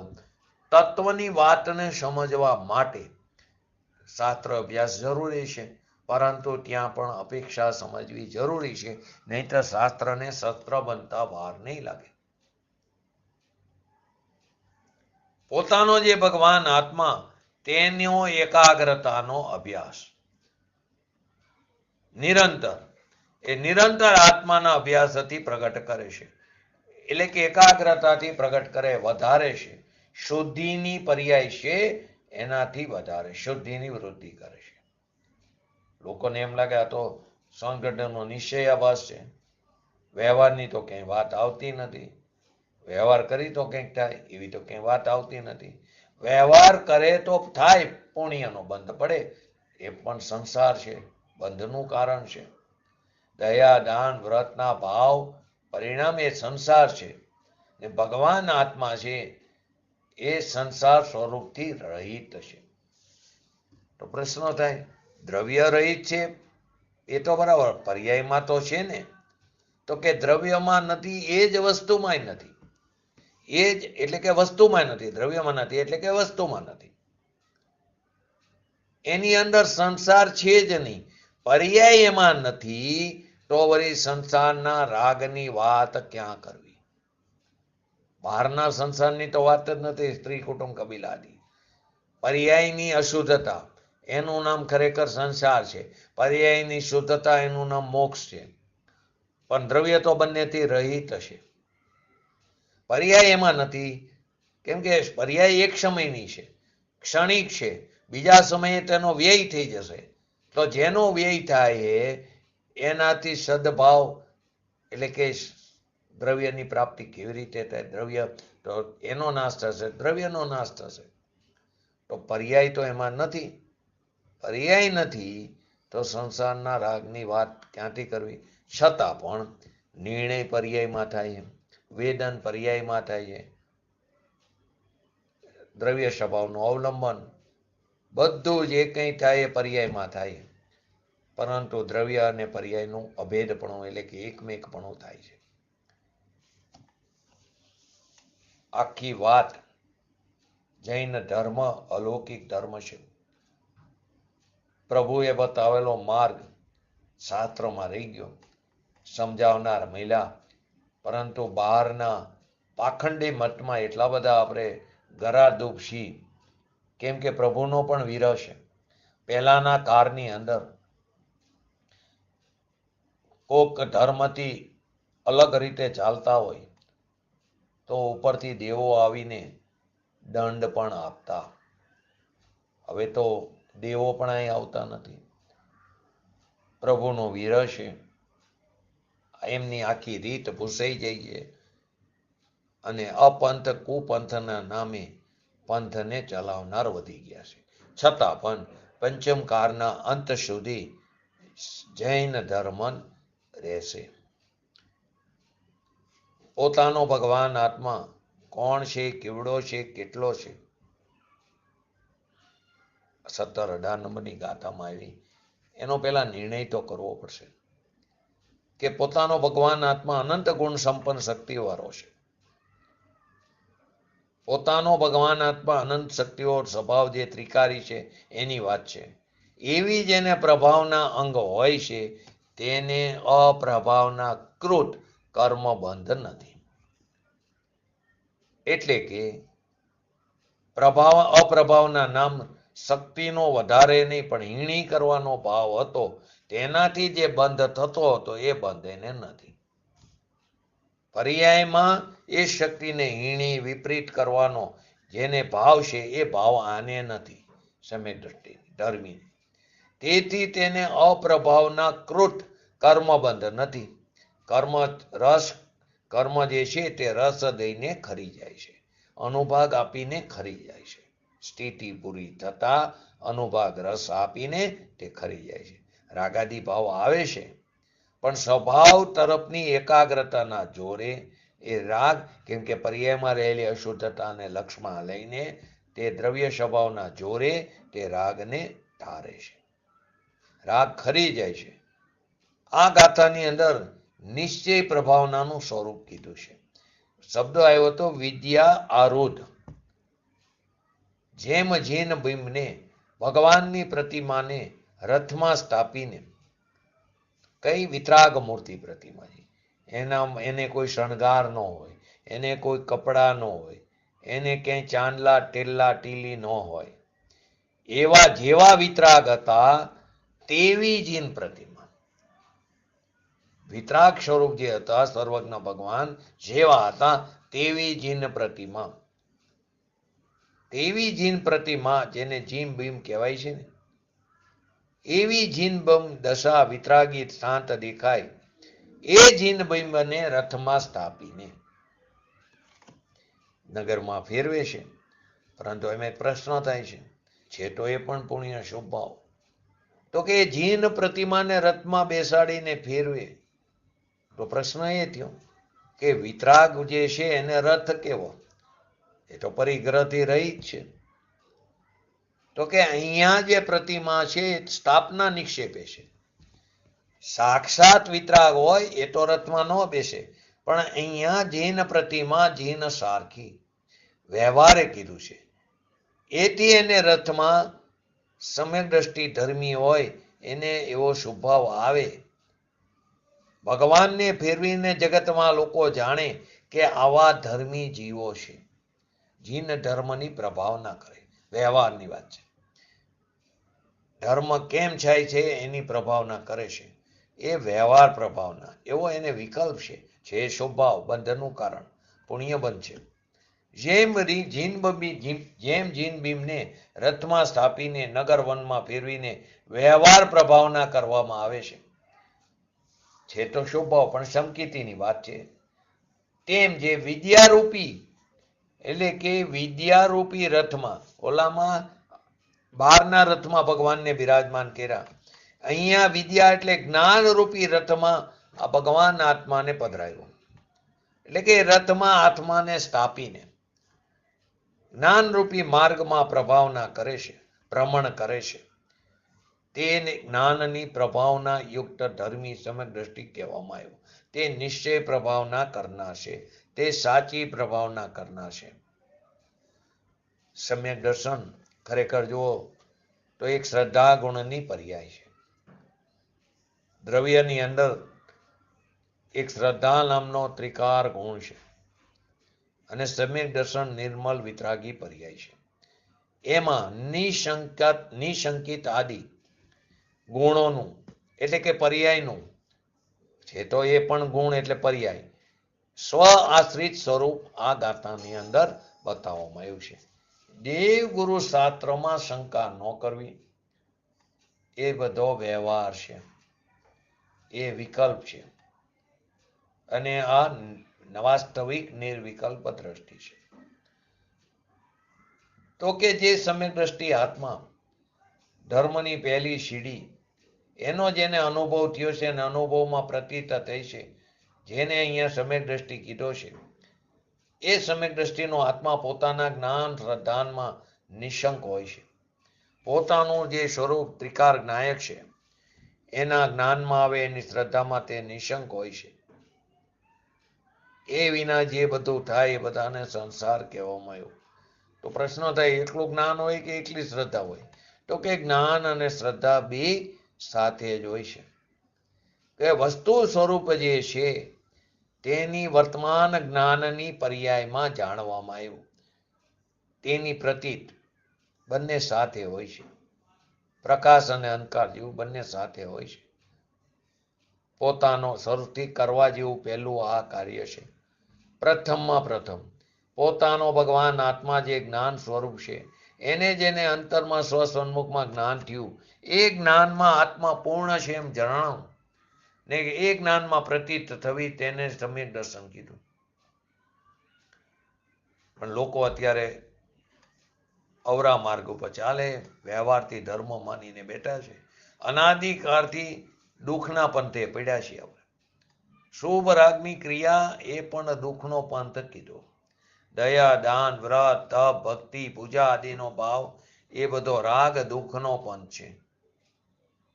તત્વની વાતને સમજવા માટે શાસ્ત્ર અભ્યાસ જરૂરી છે, પરંતુ ત્યાં પણ અપેક્ષા સમજવી જરૂરી છે, નહીંતર શાસ્ત્રને શસ્ત્ર બનતા વાર નહીં લાગે. પોતાનો જે ભગવાન આત્મા, તેનો એકાગ્રતાનો અભ્યાસ નિરંતર, એ નિરંતર આત્માના અભ્યાસથી પ્રગટ કરે છે. એટલે કે એકાગ્રતાથી પ્રગટ કરે, વધારે છે. શુદ્ધિની પર્યાય છે, એનાથી વધારે શુદ્ધિની વૃદ્ધિ કરે છે. લોકોને એમ લાગે આ તો સંગઠનનો નિશ્ચયાભાસ છે, વ્યવહારની તો કંઈ વાત આવતી નથી, વ્યવહાર કરી તો કંઈક થાય, એવી તો કંઈ વાત આવતી નથી. વ્યવહાર કરે તો થાય, પુણ્યનો બંધ પડે. એ પણ સંસાર છે, બંધનું કારણ છે. દયા દાન વ્રતના ભાવ પરિણામ એ સંસાર છે. ને ભગવાન આત્મા છે એ સંસાર સ્વરૂપથી રહિત છે. તો પ્રશ્ન થાય, દ્રવ્ય રહિત છે એ તો બરાબર, પર્યાયમાં તો છે ને. તો કે દ્રવ્યમાં નથી એ જ વસ્તુમાં નથી. એ જ એટલે કે વસ્તુમાં નથી, દ્રવ્યમાં નથી એટલે કે વસ્તુમાં નથી. એની અંદર સંસાર છે જ નહીં, પર્યાય એમાં નથી, તો વળી સંસારના રાગની વાત ક્યાં કરવી? બહારના સંસારની તો વાત જ નથી, સ્ત્રી કુટુંબ કબીલાદી. પર્યાયની અશુદ્ધતા એનું નામ ખરેખર સંસાર છે, પર્યાયની શુદ્ધતા એનું નામ મોક્ષ છે. પણ દ્રવ્ય તો બંનેથી રહિત હશે. પર્યાય એમાં નથી, કેમ કે પર્યાય એક સમયની છે, ક્ષણિક છે, બીજા સમયે તેનો વ્યય થઈ જશે. તો જેનો વ્યય થાય એનાથી સદભાવ એટલે કે દ્રવ્યની પ્રાપ્તિ કેવી રીતે થાય? દ્રવ્ય તો એનો નાશ થશે, દ્રવ્યનો નાશ થશે. તો પર્યાય તો એમાં નથી. પર્યાય નથી તો સંસારના રાગની વાત ક્યાંથી કરવી? છતાં પણ નિર્ણય પર્યાયમાં થાય છે, વેદન પર્યાયમાં થાય છે, દ્રવ્ય સ્વભાવનું અવલંબન બધું જે કંઈ થાય એ પર્યાયમાં થાય. પરંતુ દ્રવ્ય અને પર્યાયનું અભેદપણું એટલે કે એકમેકપણું થાય છે. આખી વાત જૈન ધર્મ અલૌકિક ધર્મ છે. પ્રભુએ બતાવેલો માર્ગ શાસ્ત્રોમાં રહી ગયો, સમજાવનાર મહિલા. પરંતુ બહારના પાખંડી મતમાં એટલા બધા આપણે ગરાદૂપ છીએ, કેમ કે પ્રભુનો પણ વિરહ છે. પહેલાના કાળની અંદર કોક ધર્મથી અલગ રીતે ચાલતા હોય તો ઉપરથી દેવો આવીને દંડ પણ આપતા. હવે તો દેવો પણ અહીં આવતા નથી. પ્રભુનો વિરહ છે, એમની આખી રીત ભૂસાઈ જાય છે અને અપંથ કુપંથના નામે પંથને ચલાવનાર વધી ગયા છે. છતાં પણ પંચમ કાળના અંત સુધી જૈન ધર્મ રહેશે. પોતાનો ભગવાન આત્મા કોણ છે, કેવડો છે, કેટલો છે? 17-18 નંબરની ગાથામાં આવી. એનો પહેલા નિર્ણય તો કરવો પડશે કે પોતાનો ભગવાન આત્મા અનંત ગુણ સંપન્ન શક્તિવાળો છે. પોતાનો ભગવાન આત્મા અનંત શક્તિઓ સ્વભાવ જે ત્રિકારી છે એની વાત છે. એવી જેને પ્રભાવના અંગ હોય છે તેને અપ્રભાવના કૃત કર્મ બંધ નથી. એટલે કે અપ્રભાવના નામ શક્તિનો વધારે નહીં પણ હીણી કરવાનો ભાવ હતો, તેનાથી જે બંધ થતો હતો એ બંધ એને નથી. પર્યાયમાં એ શક્તિને હીણી વિપરીત કરવાનો જેને ભાવ છે એ ભાવ આને નથી, સમ્યક દ્રષ્ટિ ધર્મી. તેથી તેને અપ્રભાવના કૃત કર્મબંધ નથી. કર્મ જે છે તે રસ દઈને ખરી જાય છે, અનુભાગ આપીને ખરી જાય છે. સ્થિતિ પૂરી થતા અનુભાગ રસ આપીને તે ખરી જાય છે. રાગાદી ભાવ આવે છે પણ સ્વભાવ તરફની એકાગ્રતાના જોરે એ રાગ, કેમ કે પર્યાયમાં રહેલી અશુદ્ધતાને લક્ષમાં લઈને તે દ્રવ્ય સ્વભાવના જોરે તે રાગને ધારે છે, રાગ ખરી જાય છે. આ ગાથાની અંદર નિશ્ચય પ્રભાવનાનું સ્વરૂપ કીધું છે. શબ્દ આવ્યો હતો વિદ્યા આરુઢ. જેમ જીન ભીમને ભગવાનની પ્રતિમાને રથમાં સ્થાપીને, કઈ વિતરાગ મૂર્તિ પ્રતિમા છે, એને કોઈ શણગાર ન હોય, એને કોઈ કપડા ન હોય, એને ક્યાંય ચાંદલા ટેલ્લા ટીલી ન હોય, એવા જેવા વિતરાગ હતા તેવી જીન પ્રતિમા. વિતરાગ સ્વરૂપ જે હતા સર્વજ્ઞ ભગવાન જેવા હતા તેવી જીન પ્રતિમા. તેવી જીન પ્રતિમા જેને જીમ ભીમ કહેવાય છે ને, એવી જીન બમ દશા વિતરાગી શાંત દેખાય એ જીન બિંબને રથમાં સ્થાપીને નગરમાં ફેરવે છે. પરંતુ એમાં પ્રશ્ન થાય છે તો એ પણ પુણ્ય શુભ ભાવ. તો કે જીન પ્રતિમાને રથમાં બેસાડીને ફેરવે. તો પ્રશ્ન એ થયો કે વિતરાગ જે છે એને રથ કેવો? એ તો પરિગ્રહથી રહિત છે. તો કે અહીંયા જે પ્રતિમા છે એ સ્થાપના નિક્ષેપે છે. સાક્ષાત વિતરાગ હોય એ તો રથમાં ન બેસે, પણ અહીંયા જીન પ્રતિમા જીન સારખી વ્યવહારે કીધું છે. એથી એને રથમાં સમ્યક દ્રષ્ટિ ધર્મી હોય એને એવો સ્વભાવ આવે. ભગવાનને ફેરવીને જગતમાં લોકો જાણે કે આવા ધર્મી જીવો છે. જીન ધર્મની પ્રભાવ ના કરે, વ્યવહારની વાત છે. ધર્મ કેમ થાય છે એની પ્રભાવના કરે છે, એ વ્યવહાર પ્રભાવના. એવો એને વિકલ્પ છે સ્વભાવ બંધનું કારણ પુણ્ય બંધ છે. જેમ જીન ભીમને રથમાં સ્થાપીને નગર વનમાં ફેરવીને વ્યવહાર પ્રભાવના કરવામાં આવે છે તો સ્વભાવ પણ સંકિતિની વાત છે. તેમ જે વિદ્યારૂપી એટલે કે વિદ્યારૂપી રથમાં, ઓલામાં બહારના રથમાં ભગવાનને બિરાજમાન કર્યા, અહીંયા વિદ્યા એટલે જ્ઞાનરૂપી રથમાં આ ભગવાન આત્માને પધરાયો. એટલે કે રથમાં આત્માને સ્થાપીને જ્ઞાનરૂપી માર્ગમાં પ્રભાવના કરે છે, ભ્રમણ કરે છે. તેને જ્ઞાનની પ્રભાવના યુક્ત ધર્મી સમ્યક દ્રષ્ટિ કહેવામાં આવ્યું. તે નિશ્ચય પ્રભાવના કરનાર છે, તે સાચી પ્રભાવના કરનાર છે. સમ્યક દર્શન ખરેખર જુઓ તો એક શ્રદ્ધા ગુણની પર્યાય છે. દ્રવ્યની અંદર એક શ્રદ્ધા નામનો ત્રિકાર ગુણ છે અને સમ્યક દર્શન નિર્મલ વિતરાગી પર્યાય છે. એમાં નિશંકિત આદિ ગુણોનું એટલે કે પર્યાયનું છે, તો એ પણ ગુણ એટલે પર્યાય સ્વ આશ્રિત સ્વરૂપ આ ગાથાની અંદર બતાવવામાં આવ્યું છે. દેવગુરુ શાસ્ત્રમાં શંકા ન કરવી, એ બધો વ્યવહાર છે, એ વિકલ્પ છે અને આ વાસ્તવિક નિર્વિકલ્પ દ્રષ્ટિ છે. તો કે જે સમ્યક દ્રષ્ટિ આત્મા ધર્મની પહેલી સીડી એનો જેને અનુભવ થયો છે અને અનુભવમાં પ્રતીત થઈ છે, જેને અહીંયા સમ્યક દ્રષ્ટિ કીધો છે, એ સમ્યક દ્રષ્ટિનો આત્મા પોતાના જ્ઞાન શ્રદ્ધાનમાં નિશંક હોય છે. પોતાનું જે સ્વરૂપ ત્રિકાર જ્ઞાયક છે એના જ્ઞાનમાં આવે, એની શ્રદ્ધામાં તે નિશંક હોય છે. એ વિના જે બધું થાય એ બધાને સંસાર કહેવામાં આવ્યો. તો પ્રશ્ન થાય એટલું જ્ઞાન હોય કે એટલી શ્રદ્ધા હોય? તો કે જ્ઞાન અને શ્રદ્ધા બે સાથે જ હોય છે. કે વસ્તુ સ્વરૂપ જે છે તેની વર્તમાન જ્ઞાનની પર્યાયમાં જાણવામાં આવ્યું, તેની પ્રતીત બંને સાથે હોય છે. પ્રકાશ અને અંધકાર જેવું બંને સાથે હોય છે. પોતાનો સૌથી કરવા જેવું પહેલું આ કાર્ય છે. પ્રથમમાં પ્રથમ પોતાનો ભગવાન આત્મા જે જ્ઞાન સ્વરૂપ છે એને જેને અંતરમાં સ્વસન્મુખમાં જ્ઞાન થયું, એ જ્ઞાનમાં આત્મા પૂર્ણ છે એમ જણાવું ને એ જ્ઞાનમાં પ્રતીત થવી, તેને સમ્યક દર્શન કીધું. પણ લોકો અત્યારે અવરા માર્ગ ઉપર ચાલે, વ્યવહારથી ધર્મ માનીને બેઠા છે. અનાદિકાળથી દુઃખના પંથે પડ્યા છીએ આપણે. શુભ રાગની ક્રિયા એ પણ દુઃખનો પંથ કીધો. દયા, દાન, વ્રત, તપ, ભક્તિ, પૂજા આદિનો ભાવ એ બધો રાગ દુઃખનો પંથ છે.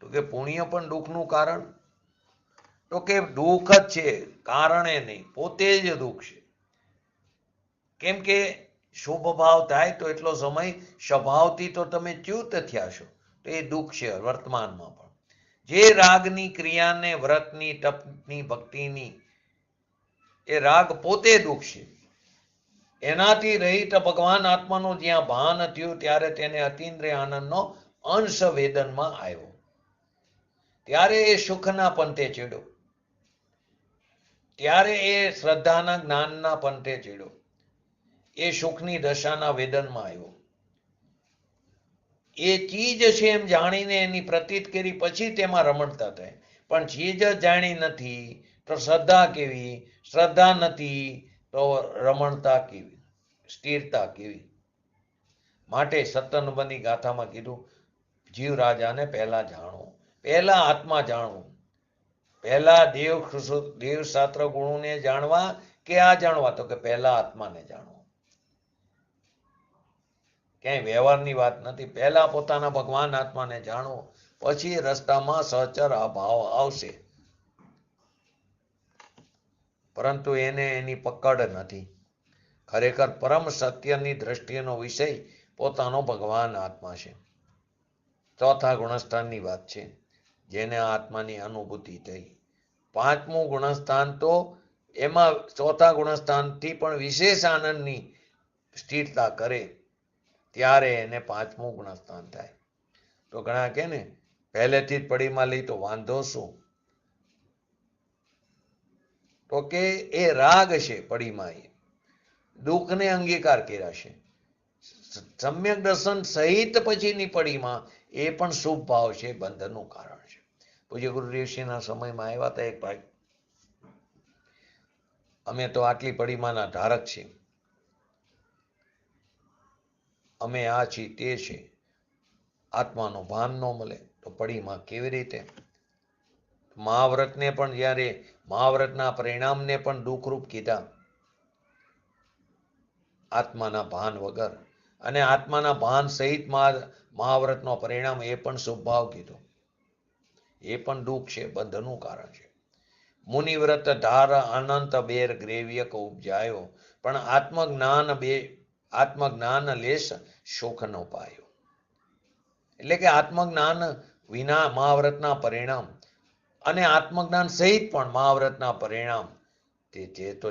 તો કે પુણ્ય પણ દુઃખનું કારણ? તો કે દુઃખ જ છે, કારણે નહીં, પોતે જ દુઃખ છે. કેમ કે શુભ ભાવ થાય તો એટલો સમય સ્વભાવથી તો તમે ચ્યુત થયા છો, તો એ દુઃખ છે વર્તમાનમાં પણ. જે રાગની ક્રિયાને, વ્રતની, તપની, ભક્તિની, એ રાગ પોતે દુઃખ છે. એનાથી રહિત ભગવાન આત્માનું જ્યાં ભાન થયું ત્યારે તેને અતિન્દ્રિય આનંદનો અંશ વેદનમાં આવ્યો, ત્યારે એ સુખના પંથે ચડ્યો, ત્યારે એ શ્રદ્ધાના જ્ઞાનના પંથે ચડ્યો, એ સુખની દશાના વેદનમાં આવ્યો. એ ચીજ છે એમ જાણીને એની પ્રતીત કરી પછી તેમાં રમણતા થાય. પણ ચીજ જ જાણી નથી તો શ્રદ્ધા કેવી? શ્રદ્ધા નથી તો રમણતા કેવી? સ્થિરતા કેવી? માટે સત્તનબની ગાથામાં કીધું, જીવ રાજાને પહેલા જાણો. પહેલા આત્મા જાણવું, પહેલા દેવ શાસ્ત્ર ગુણોને જાણવા કે આ જાણવા? તો કે પહેલા આત્માને જાણવા. ક્યાંય વ્યવહારની વાત નથી. પહેલા પોતાના ભગવાન આત્માને જાણો, પછી રસ્તામાં સહચર આ ભાવ આવશે. પરંતુ એને એની પકડ નથી. ખરેખર પરમ સત્યની દ્રષ્ટિએનો વિષય પોતાનો ભગવાન આત્મા છે. ચોથા ગુણસ્થાનની વાત છે, જેને આત્માની અનુભૂતિ થઈ. પાંચમું ગુણસ્થાન તો એમાં ચોથા ગુણસ્થાનથી પણ વિશેષ આનંદની સ્થિરતા કરે ત્યારે એને પાંચમું ગુણસ્થાન થાય. તો ઘણા કે ને પહેલેથી જ પડીમાં લઈ તો વાંધો શું? તો કે એ રાગ છે પડીમાં, એ દુઃખને અંગીકાર કર્યા છે. સમ્યક દર્શન સહિત પછીની પડીમાં એ પણ શુભ ભાવ છે, બંધનનું કારણ છે. પૂજ્ય ગુરુદેવશ્રીના સમયમાં આવ્યા હતા એક ભાઈ, અમે તો આટલી પડીમાંના ધારક છીએ, અમે આ છીએ તે છે, આત્માનું ભાન ન મળે તો પડીમાં કેવી રીતે? મહાવ્રતને પણ જ્યારે મહાવ્રતના પરિણામને પણ દુઃખરૂપ કીધા, આત્માના ભાન વગર. અને આત્માના ભાન સહિત મહાવ્રતનો પરિણામ એ પણ શુભભાવ કીધો, એ પણ દુઃખ છે, બંધનું કારણ છે. મુનિવ્રત ધાર અનંત બેર ગ્રેવ્યક ઉપજાયો, પણ આત્મજ્ઞાન લેશ સુખ નો પાયો. એટલે કે આત્મજ્ઞાન વિના મહાવ્રતના પરિણામ અને આત્મજ્ઞાન સહિત પણ મહાવ્રતના પરિણામ તે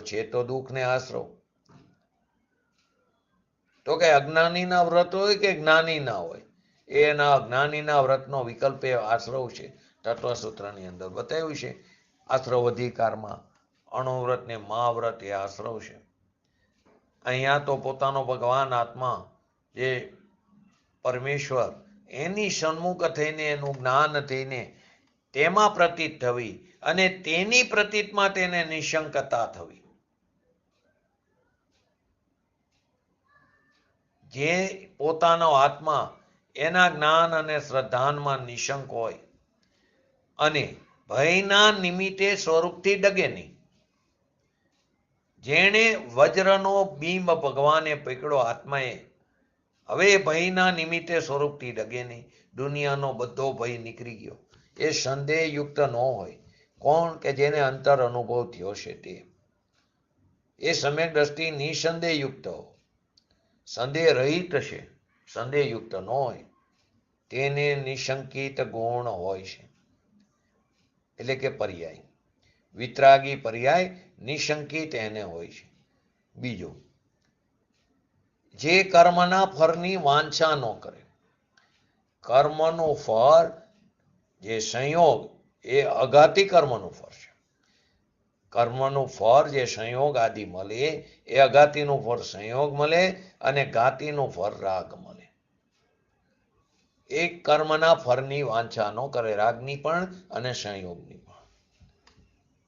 છે તો દુઃખને આશરો. તો કે અજ્ઞાનીના વ્રત હોય કે જ્ઞાનીના હોય, એના અજ્ઞાનીના વ્રતનો વિકલ્પ એ આશ્રવ છે. તત્વસૂત્રની અંદર બતાવ્યું છે, આશ્રવ અધિકારમાં અણુવ્રતને મહાવ્રત એ આશ્રવ છે. અહીંયા તો પોતાનો ભગવાન આત્મા જે પરમેશ્વર એની સન્મુખ થઈને, એનું જ્ઞાન થઈને તેમાં પ્રતીત થવી અને તેની પ્રતીતમાં તેને નિશંકતા થવી. જે પોતાનો આત્મા એના જ્ઞાન અને શ્રદ્ધાનમાં નિશંક હોય અને ભયના નિમિત્તે સ્વરૂપથી ડગે નહીં. જેણે વજ્રનો બિંબ ભગવાને પકડ્યો આત્માએ, હવે ભયના નિમિત્તે સ્વરૂપથી ડગે નહીં. દુનિયાનો બધો ભય નીકળી ગયો. એ સંદેહયુક્ત ન હોય. કોણ? કે જેને અંતર અનુભવ થયો છે તે. એ સમ્યક દ્રષ્ટિ નિસંદેહયુક્ત હો, સંદેહ રહિત છે, સંદેહયુક્ત ન હોય. તેને નિશંકિત ગુણ હોય છે, એટલે કે પર્યાય. વિતરાગી પર્યાય, નિશંકિત એને હોય છે. બીજું, જે કર્મના ફળની વાંછા ન કરે. કર્મનું ફળ જે સંયોગ એ અઘાતી કર્મનું ફળ છે. કર્મનું ફળ જે સંયોગ આદિ મળે એ અઘાતીનું ફળ સંયોગ મળે અને ઘાતીનું ફળ રાગ મળે. એક કર્મના ફળની વાંછા ન કરે, રાગની પણ અને સંયોગની પણ.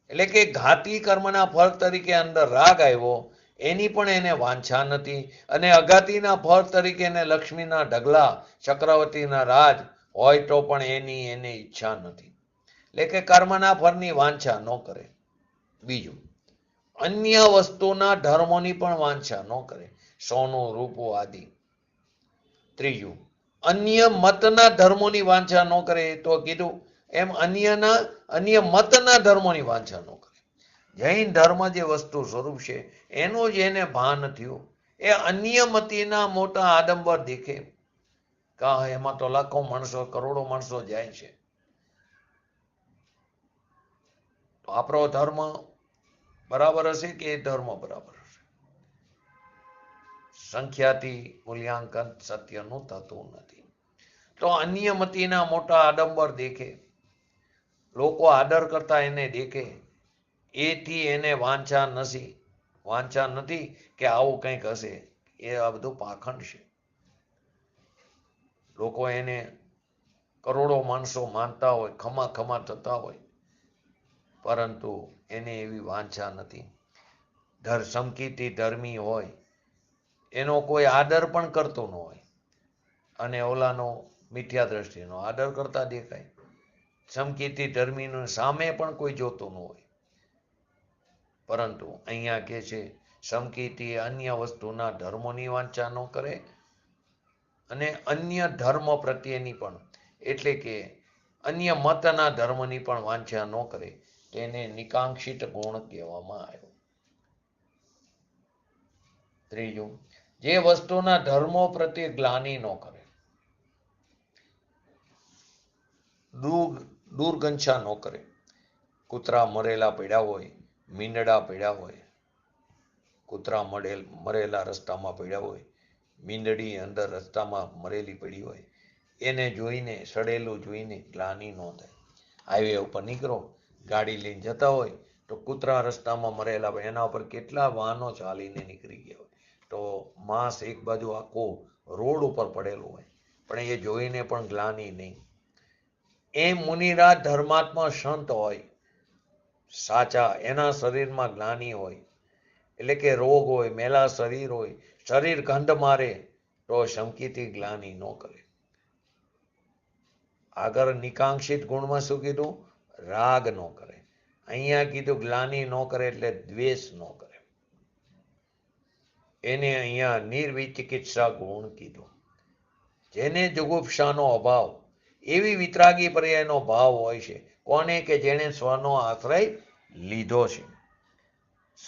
એટલે કે ઘાતી કર્મના ફળ તરીકે અંદર રાગ આવ્યો, એની પણ એને વાંછા નથી. અને અઘાતીના ફળ તરીકે એને લક્ષ્મીના ઢગલા, ચક્રવર્તીના રાજ હોય તો પણ એને ઈચ્છા નથી. એટલે કે કર્મના ફળની વાંછા ન કરે. બીજું, અન્ય વસ્તુના ધર્મોની પણ વાંછા ન કરે, સોનું રૂપું આદિ. ત્રીજું, અન્ય મતના ધર્મોની વાંછા ન કરે. તો કીધું એમ અન્ય મતના ધર્મોની વાંછા ન કરે. જૈન ધર્મ જે વસ્તુ સ્વરૂપ છે એનું જ એને ભાન થયું. એ અન્ય મતીના મોટા આડંબર દેખે, કા એમાં તો લાખો માણસો, કરોડો માણસો જાય છે. તો આપણો ધર્મ બરાબર હશે કે એ ધર્મ બરાબર હશે? સંખ્યાથી મૂલ્યાંકન સત્યનું થતું નથી. તો અન્ય મતીના મોટા આડંબર દેખે, લોકો આદર કરતા એને દેખે, એથી એને વાંછા નથી કે આવું કંઈક હશે. એ આ બધું પાખંડ છે. લોકો એને કરોડો માણસો માનતા હોય, ખમા થતા હોય, પરંતુ એને એવી વાંછા નથી. સમકીતી ધર્મી હોય, એનો કોઈ આદર પણ કરતો ન હોય અને ઓલાનો મિથ્યા દ્રષ્ટિનો આદર કરતા દેખાય. સમકીર્તિ ધર્મીનું સામે પણ કોઈ જોતું ન હોય, પરંતુ અહીંયા કે છે સમકીર્તિ અન્ય વસ્તુના ધર્મોની વાંચા ન કરે અને અન્ય ધર્મ પ્રત્યેની પણ, એટલે કે અન્ય મતના ધર્મની પણ વાંચા ન કરે, તેને નિકાંક્ષિત ગુણ કહેવામાં આવ્યો. ત્રીજું, જે વસ્તુના ધર્મો પ્રત્યે ગ્લાનિ ન કરે, દુર્ગંછા ન કરે. કૂતરા મરેલા પડ્યા હોય, મીંડડા પડ્યા હોય, કૂતરા મરેલા રસ્તામાં પડ્યા હોય, મીંડડી અંદર રસ્તામાં મરેલી પડી હોય, એને જોઈને, સડેલું જોઈને ગ્લાનિ ન થાય. હાઈવે ઉપર નીકળો, ગાડી લઈને જતા હોય તો કૂતરા રસ્તામાં મરેલા હોય, એના ઉપર કેટલા વાહનો ચાલીને નીકળી ગયા હોય, તો માંસ એક બાજુ આખો રોડ ઉપર પડેલું હોય, પણ એ જોઈને પણ ગ્લાનિ નહીં. એ મુનિરાજ ધર્માત્મા સંત હોય સાચા, એના શરીરમાં ગ્લાનિ હોય, એટલે કે રોગ હોય, મેલા શરીર હોય, શરીર ગંધ મારે તો સમકીર્તિ ગ્લાનિ ન કરે. આગળ નિકાંક્ષિત ગુણમાં શું કીધું? રાગ ન કરે. અહીંયા કીધું ગ્લાનિ ન કરે એટલે દ્વેષ ન કરે. એને અહીંયા નિર્વિચિકિત્સા ગુણ કીધું. જેને જુગુપ્સાનો અભાવ, એવી વિતરાગી પર્યાયનો ભાવ હોય છે. કોને? કે જેને સ્વનો આશ્રય લીધો છે.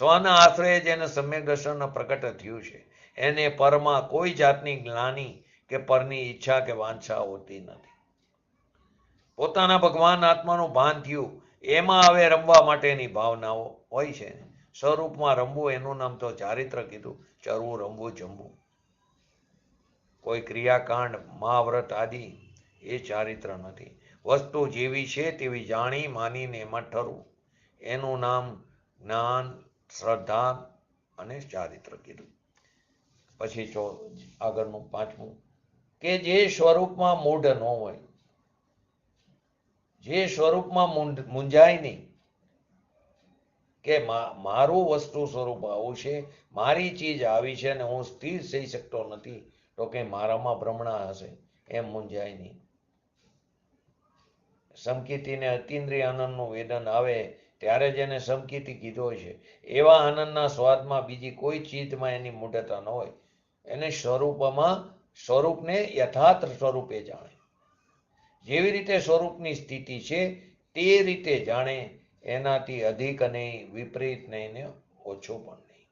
સ્વના આશ્રય જેને સમ્યક દર્શન પ્રકટ થયું છે, એને પરમાં કોઈ જાતની ગ્લાનિ કે પરની ઈચ્છા કે વાંછા હોતી નથી. પોતાના ભગવાન આત્માનું ભાન થયું, એમાં હવે રમવા માટેની ભાવનાઓ હોય છે. સ્વરૂપમાં રમવું, એનું નામ તો ચારિત્ર કીધું. ચરવું, રમવું, જમવું, કોઈ ક્રિયાકાંડ, મહાવ્રત આદિ એ ચારિત્ર નથી. વસ્તુ જેવી છે તેવી જાણી માનીને એમાં ઠરવું, એનું નામ જ્ઞાન, શ્રદ્ધા અને ચારિત્ર કીધું. પછી આગળનું પાંચમું, કે જે સ્વરૂપમાં મૂઢ ન હોય, જે સ્વરૂપમાં મૂંઝાય નહીં, કે મારું વસ્તુ સ્વરૂપ આવું છે, મારી ચીજ આવી છે અને હું સ્થિર થઈ શકતો નથી, તો કે મારામાં ભ્રમણા હશે, એમ મૂંઝાય નહીં. સમકીર્તિને અતિન્દ્રિય આનંદનું વેદન આવે ત્યારે જેને સમકીર્તિ કીધો છે, એવા આનંદના સ્વાદમાં બીજી કોઈ ચીજમાં એની મૂઢતા ન હોય. એને સ્વરૂપને યથાર્થ સ્વરૂપે જાણે. જેવી રીતે સ્વરૂપની સ્થિતિ છે તે રીતે જાણે, એનાથી અધિક નહીં, વિપરીત નહીં ને ઓછું પણ નહીં.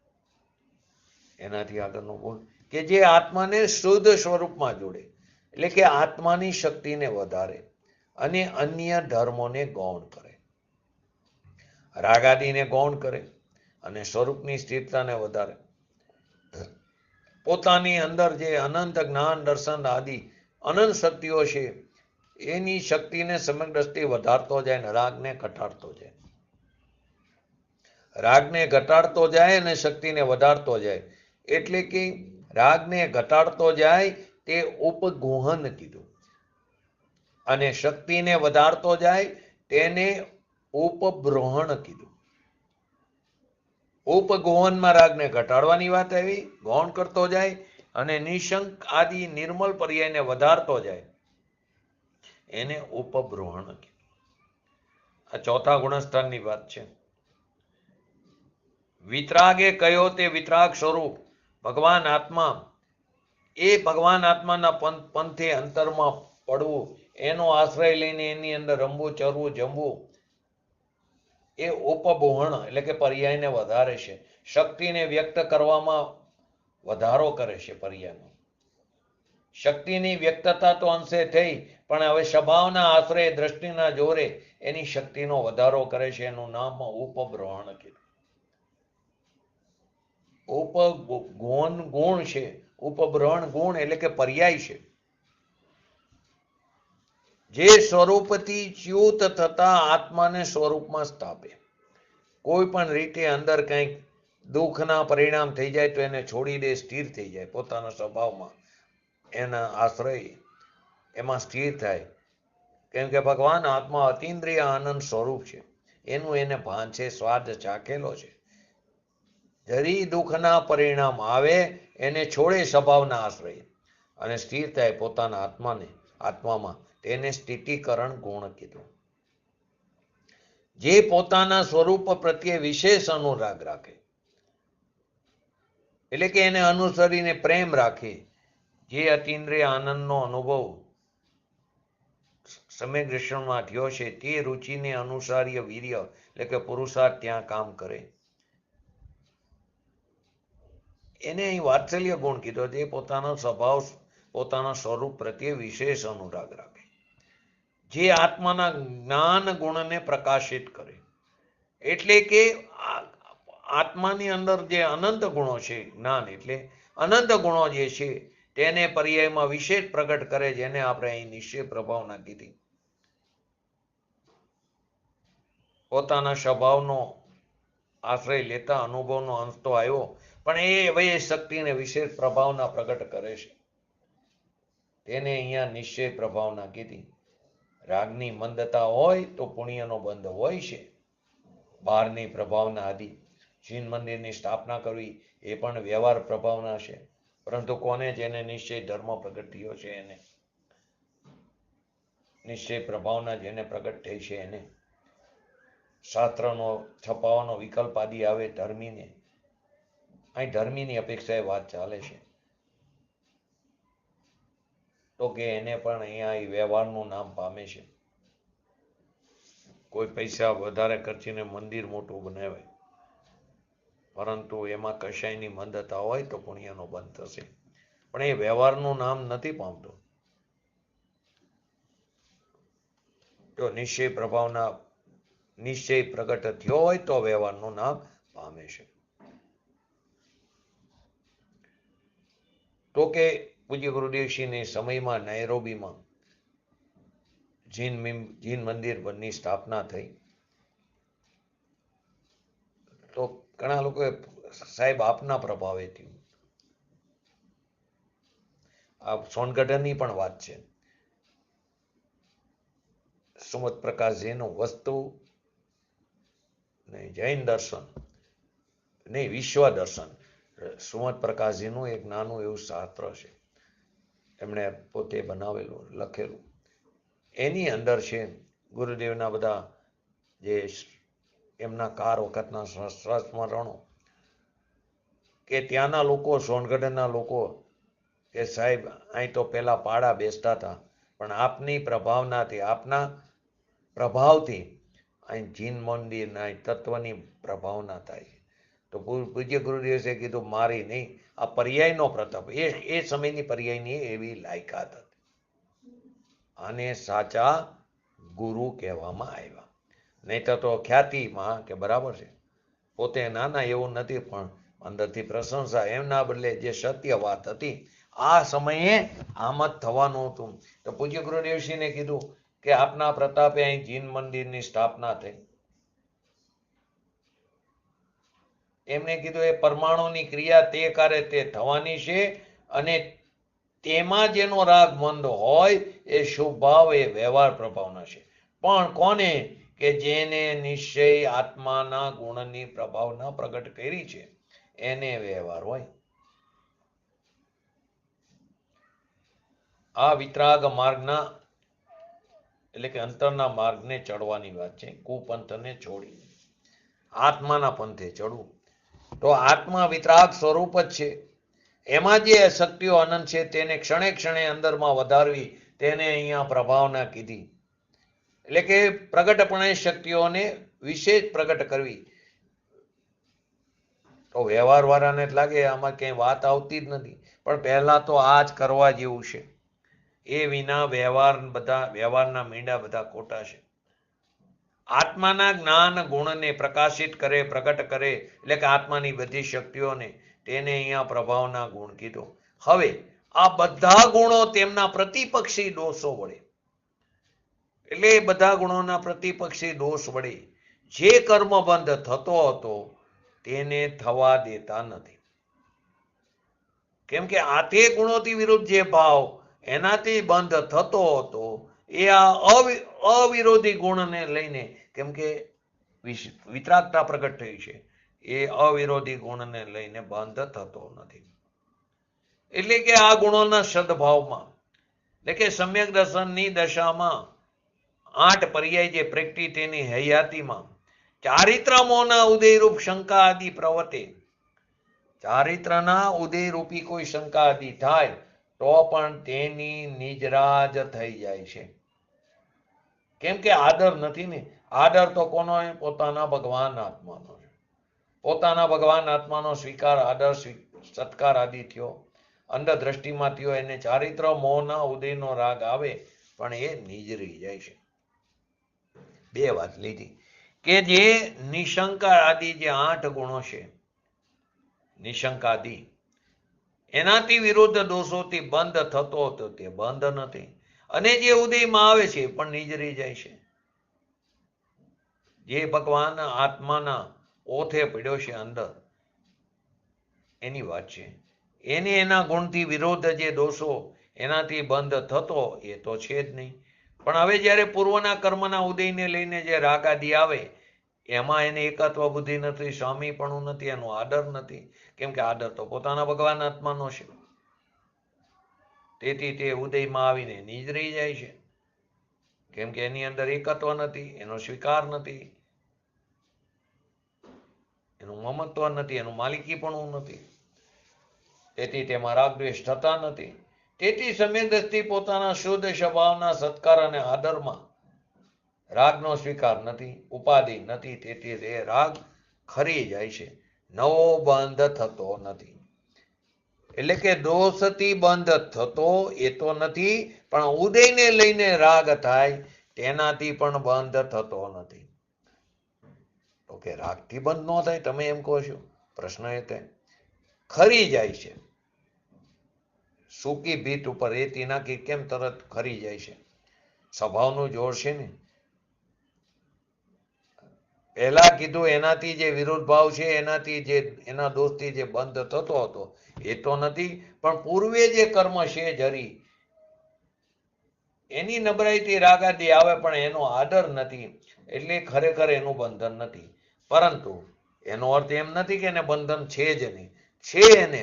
એનાથી આગળનું ગુણ, કે જે આત્માને શુદ્ધ સ્વરૂપમાં જોડે, એટલે કે આત્માની શક્તિને વધારે અને અન્ય ધર્મોને ગૌણ કરે, રાગાદીને ગૌણ કરે અને સ્વરૂપની સ્થિરતાને વધારે. પોતાની અંદર જે અનંત જ્ઞાન, દર્શન આદિ અનંત શક્તિઓ છે, એની શક્તિને સમગ્ર દ્રષ્ટિ વધારતો જાય ને રાગને ઘટાડતો જાય. રાગને ઘટાડતો જાય અને શક્તિને વધારતો જાય, એટલે કે રાગને ઘટાડતો જાય તે ઉપગુહન કીધું, અને શક્તિને વધારતો જાય તેને ઉપબ્રોહણ કીધું. ઉપગોહનમાં રાગને ઘટાડવાની વાત આવી, ગૌણ કરતો જાય, અને નિશંક આદિ નિર્મલ પર્યાયને વધારતો જાય, એને ઉપબ્રોહણ કીધું. આ ચોથા ગુણસ્થાનની વાત છે. વિતરાગે કયો તે વિતરાગ સ્વરૂપ ભગવાન આત્મા, એ ભગવાન આત્માના પંથે અંતરમાં પડવું, એનો આશ્રય લઈને એની અંદર રમવું, ચરવું, જમવું, એ ઉપબોહણ એટલે કે પર્યાયને વધારે છે. શક્તિને વ્યક્ત કરવામાં વધારો કરે છે. પર્યાયનો શક્તિની વ્યક્તતા તો અંશે થઈ, પણ હવે સ્વભાવના આશ્રય, દ્રષ્ટિના જોરે એની શક્તિનો વધારો કરે છે. એનું નામ ઉપબ્રહણ કીધું. ઉપગોહન ગુણ છે, ઉપબ્રહણ ગુણ એટલે કે પર્યાય છે. જે સ્વરૂપથી ચ્યુત થતા આત્માને સ્વરૂપમાં સ્થાપે. કોઈ પણ રીતે અંદર કંઈક દુઃખના પરિણામ થઈ જાય તો એને છોડી દે, સ્થિર થઈ જાય, પોતાના સ્વભાવમાં એના આશ્રય એમાં સ્થિર થાય. કેમ કે ભગવાન આત્મા અતિન્દ્રિય આનંદ સ્વરૂપ છે, એનું એને ભાન છે, સ્વાદ ચાખેલો છે. જરી દુઃખના પરિણામ આવે એને છોડે સ્વભાવના આશ્રય અને સ્થિર થાય પોતાના આત્મામાં, તેને સ્થિતિકરણ ગુણ કીધું. જે પોતાના સ્વરૂપ પ્રત્યે વિશેષ અનુરાગ રાખે, એટલે કે એને અનુસરીને પ્રેમ રાખે, જે અતિન્દ્રિય આનંદનો અનુભવ સમ્યક દર્શનમાં થયો છે, તે રુચિને અનુસાર્ય વીર્ય એટલે કે પુરુષાર્થ ત્યાં કામ કરે. એને અહીં વાત્સલ્ય ગુણ કીધો, જે પોતાનો સ્વભાવ પોતાના સ્વરૂપ પ્રત્યે વિશેષ અનુરાગ રાખે, જે આત્માના જ્ઞાન ગુણને પ્રકાશિત કરે. એટલે કે આત્માની અંદર જે અનંત ગુણો છે, જ્ઞાન એટલે અનંત ગુણો જે છે તેને પર્યાયમાં વિશેષ પ્રગટ કરે, જેને આપણે અહીં નિશ્ચય પ્રભાવના કીધી. પોતાના સ્વભાવનો આશ્રય લેતા અનુભવનો અંશ તો આવ્યો, પણ એ વય શક્તિને વિશેષ પ્રભાવના પ્રગટ કરે છે, તેને અહીંયા નિશ્ચય પ્રભાવના કીધી. રાગની મંદતા હોય તો પુણ્યનો બંધ હોય છે. બહારની પ્રભાવના આદિ જીન મંદિરની સ્થાપના કરવી એ પણ વ્યવહાર પ્રભાવના છે, પરંતુ કોને જેને નિશ્ચય ધર્મ પ્રગટ થયો છે એને, નિશ્ચય પ્રભાવના જેને પ્રગટ થઈ છે એને. શાસ્ત્રનો છપાવાનો વિકલ્પ આદિ આવે ધર્મીને, અહીં ધર્મીની અપેક્ષાએ વાત ચાલે છે, તો કે એને પણ અહીંયા વ્યવહારનું નામ પામે છે. કોઈ પૈસા વધારે ખર્ચીને મંદિર મોટું બનાવે, પરંતુ એમાં કશાયની મંદતા હોય તો પુણ્યનો બંધ થશે, પણ એ વ્યવહારનું નામ નથી પામતો. તો નિશ્ચય પ્રભાવના નિશ્ચય પ્રગટ થયો હોય તો વ્યવહારનું નામ પામે છે. તો કે પૂજ્ય ગુરુદેવશ્રીની સમયમાં નૈરોબીમાં જીન મંદિર ની સ્થાપના થઈ, તો ઘણા લોકોએ સાહેબ આપના પ્રભાવે થયું. આ સોનગઢની પણ વાત છે. સુમત પ્રકાશજીનું વસ્તુ નહીં, જૈન દર્શન નહીં, વિશ્વ દર્શન. સુમત પ્રકાશજીનું એક નાનું એવું શાસ્ત્ર છે, એમણે પોતે બનાવેલું, લખેલું. એની અંદર છે ગુરુદેવના બધા જે એમના કાર વખતના સંસ્મરણો, કે ત્યાંના લોકો, સોનગઢના લોકો, કે સાહેબ અહીં તો પેલા પાડા બેસતા હતા, પણ આપની પ્રભાવનાથી, આપના પ્રભાવથી અહીં જીન મંદિરના તત્વની પ્રભાવના થાય. તો પૂજ્ય ગુરુદેવે કીધું મારી નહીં, આ પર્યાયનો પ્રતાપ, એ સમયની પર્યાયની એવી લાયકાત હતી. આને સાચા ગુરુ કહેવામાં આવ્યા. નહીં તો ખ્યાતિમાં કે બરાબર છે, પોતે નાના એવું નથી, પણ અંદરથી પ્રશંસા. એમના બદલે જે સત્ય વાત હતી આ સમયે આમ જ થવાનું હતું. તો પૂજ્ય ગુરુદેવશ્રીને કીધું કે આપના પ્રતાપે અહીં જીન મંદિરની સ્થાપના થઈ. એમને કીધું એ પરમાણુની ક્રિયા તે કારે તે થવાની છે, અને તેમાં જેનો રાગ મંદ હોય એ શુભ ભાવ, એ વ્યવહાર પ્રભાવના છે. પણ કોને? કે જેને નિશ્ચય આત્માના ગુણની પ્રભાવના પ્રગટ કરી છે એને વ્યવહાર હોય. આ વિતરાગ માર્ગના એટલે કે અંતરના માર્ગને ચડવાની વાત છે. કુપંથને છોડી આત્માના પંથે ચડવું. તો આત્મા વિતરાગ સ્વરૂપ જ છે. એમાં જે શક્તિઓ અનંત છે તેને ક્ષણે ક્ષણે અંદરમાં વધારવી, તેને અહીંયા પ્રભાવના કીધી. એટલે કે પ્રગટપણે શક્તિઓને વિશેષ પ્રગટ કરવી. તો વ્યવહાર વાળાને જ લાગે આમાં ક્યાંય વાત આવતી જ નથી, પણ પહેલા તો આ જ કરવા જેવું છે. એ વિના વ્યવહારના મીંડા બધા ખોટા છે. આત્માના જ્ઞાન ગુણને પ્રકાશિત કરે, પ્રગટ કરે, એટલે કે આત્માની બધી શક્તિઓને, તેને અહીંયા પ્રભાવના ગુણ કીધો. હવે આ બધા ગુણો તેમના પ્રતિપક્ષી દોષો વડે, એટલે બધા ગુણોના પ્રતિપક્ષી દોષ વડે જે કર્મબંધ થતો હતો તેને થવા દેતા નથી. કેમ કે આ તે ગુણોથી વિરુદ્ધ જે ભાવ એનાથી બંધ થતો હતો એ આ અવિરોધી ગુણને લઈને, કેમ કે વિતરાગતા પ્રગટ થઈ છે, એ અવિરોધી ગુણને લઈને બંધ થતો નથી. એટલે કે આ ગુણોના સદભાવમાં, એટલે કે સમ્યક દર્શનની દશામાં 8 પર્યાય જે પ્રગટી તેની હયાતીમાં ચારિત્ર મોહના ઉદયરૂપ શંકા આદિ પ્રવર્તે. ચારિત્રના ઉદયરૂપી કોઈ શંકા આદિ થાય તો પણ તેની નિજરાજ થઈ જાય છે. કેમ કે આદર નથી ને. આદર તો કોનો? પોતાના ભગવાન આત્માનો છે. પોતાના ભગવાન આત્માનો સ્વીકાર, આદર, સત્કાર આદિ થયો, અંધદ્રષ્ટિમાં થયો, એને ચારિત્ર મોહના ઉદયનો રાગ આવે પણ એ નિજરી જાય છે. બે વાત લીધી કે જે નિશંકા આદિ જે 8 ગુણો છે, નિશંકાદી, એનાથી વિરુદ્ધ દોષોથી બંધ થતો હતો તે બંધ નથી. અને જે ઉદયમાં આવે છે પણ નિજરી જાય છે. જે ભગવાન આત્માના ઓથે પડ્યો છે અંદર, એની વાત છે. એને એના ગુણથી વિરોધ જે દોષો એનાથી બંધ થતો એ તો છે જ નહીં. પણ હવે જ્યારે પૂર્વના કર્મના ઉદયને લઈને જે રાગ આદિ આવે એમાં એને એકત્વ બુદ્ધિ નથી, સ્વામીપણું નથી, એનો આદર નથી. કેમ કે આદર તો પોતાના ભગવાન આત્માનો છે. તેથી તે ઉદયમાં આવીને નિજરી જાય છે. કેમ કે એની અંદર એકત્વ નથી, એનો સ્વીકાર નથી, એનું મમત્વ નથી, એનું માલિકીપણું નથી. તેથી તેમાં રાગ દ્વેષ થતા નથી. તેથી સમ્યક પોતાના શુદ્ધ સ્વભાવના સત્કાર અને આદરમાં રાગનો સ્વીકાર નથી, ઉપાધિ નથી. તેથી તે રાગ ખરી જાય છે, નવો બંધ થતો નથી. એટલે કે દોષથી બંધ થતો એ તો નથી, પણ ઉદયને લઈને રાગ થાય તેનાથી પણ બંધ થતો નથી. તો કે રાગથી બંધ ન થાય, તમે એમ કહો છો? પ્રશ્ન એ થાય. ખરી જાય છે. સૂકી ભીત ઉપર રેતી નાખી કેમ તરત ખરી જાય છે? સ્વભાવનું જોર છે ને. પહેલા કીધું એનાથી જે વિરોધ ભાવ છે, એનાથી જે એના દોષથી જે બંધ થતો હતો એ તો નથી, પણ પૂર્વે જે કર્મ છે જરી એની નબળાઈથી રાગાદી આવે પણ એનો આદર નથી, એટલે ખરેખર એનું બંધન નથી. પરંતુ એનો અર્થ એમ નથી કે એને બંધન છે જ નહીં. છે એને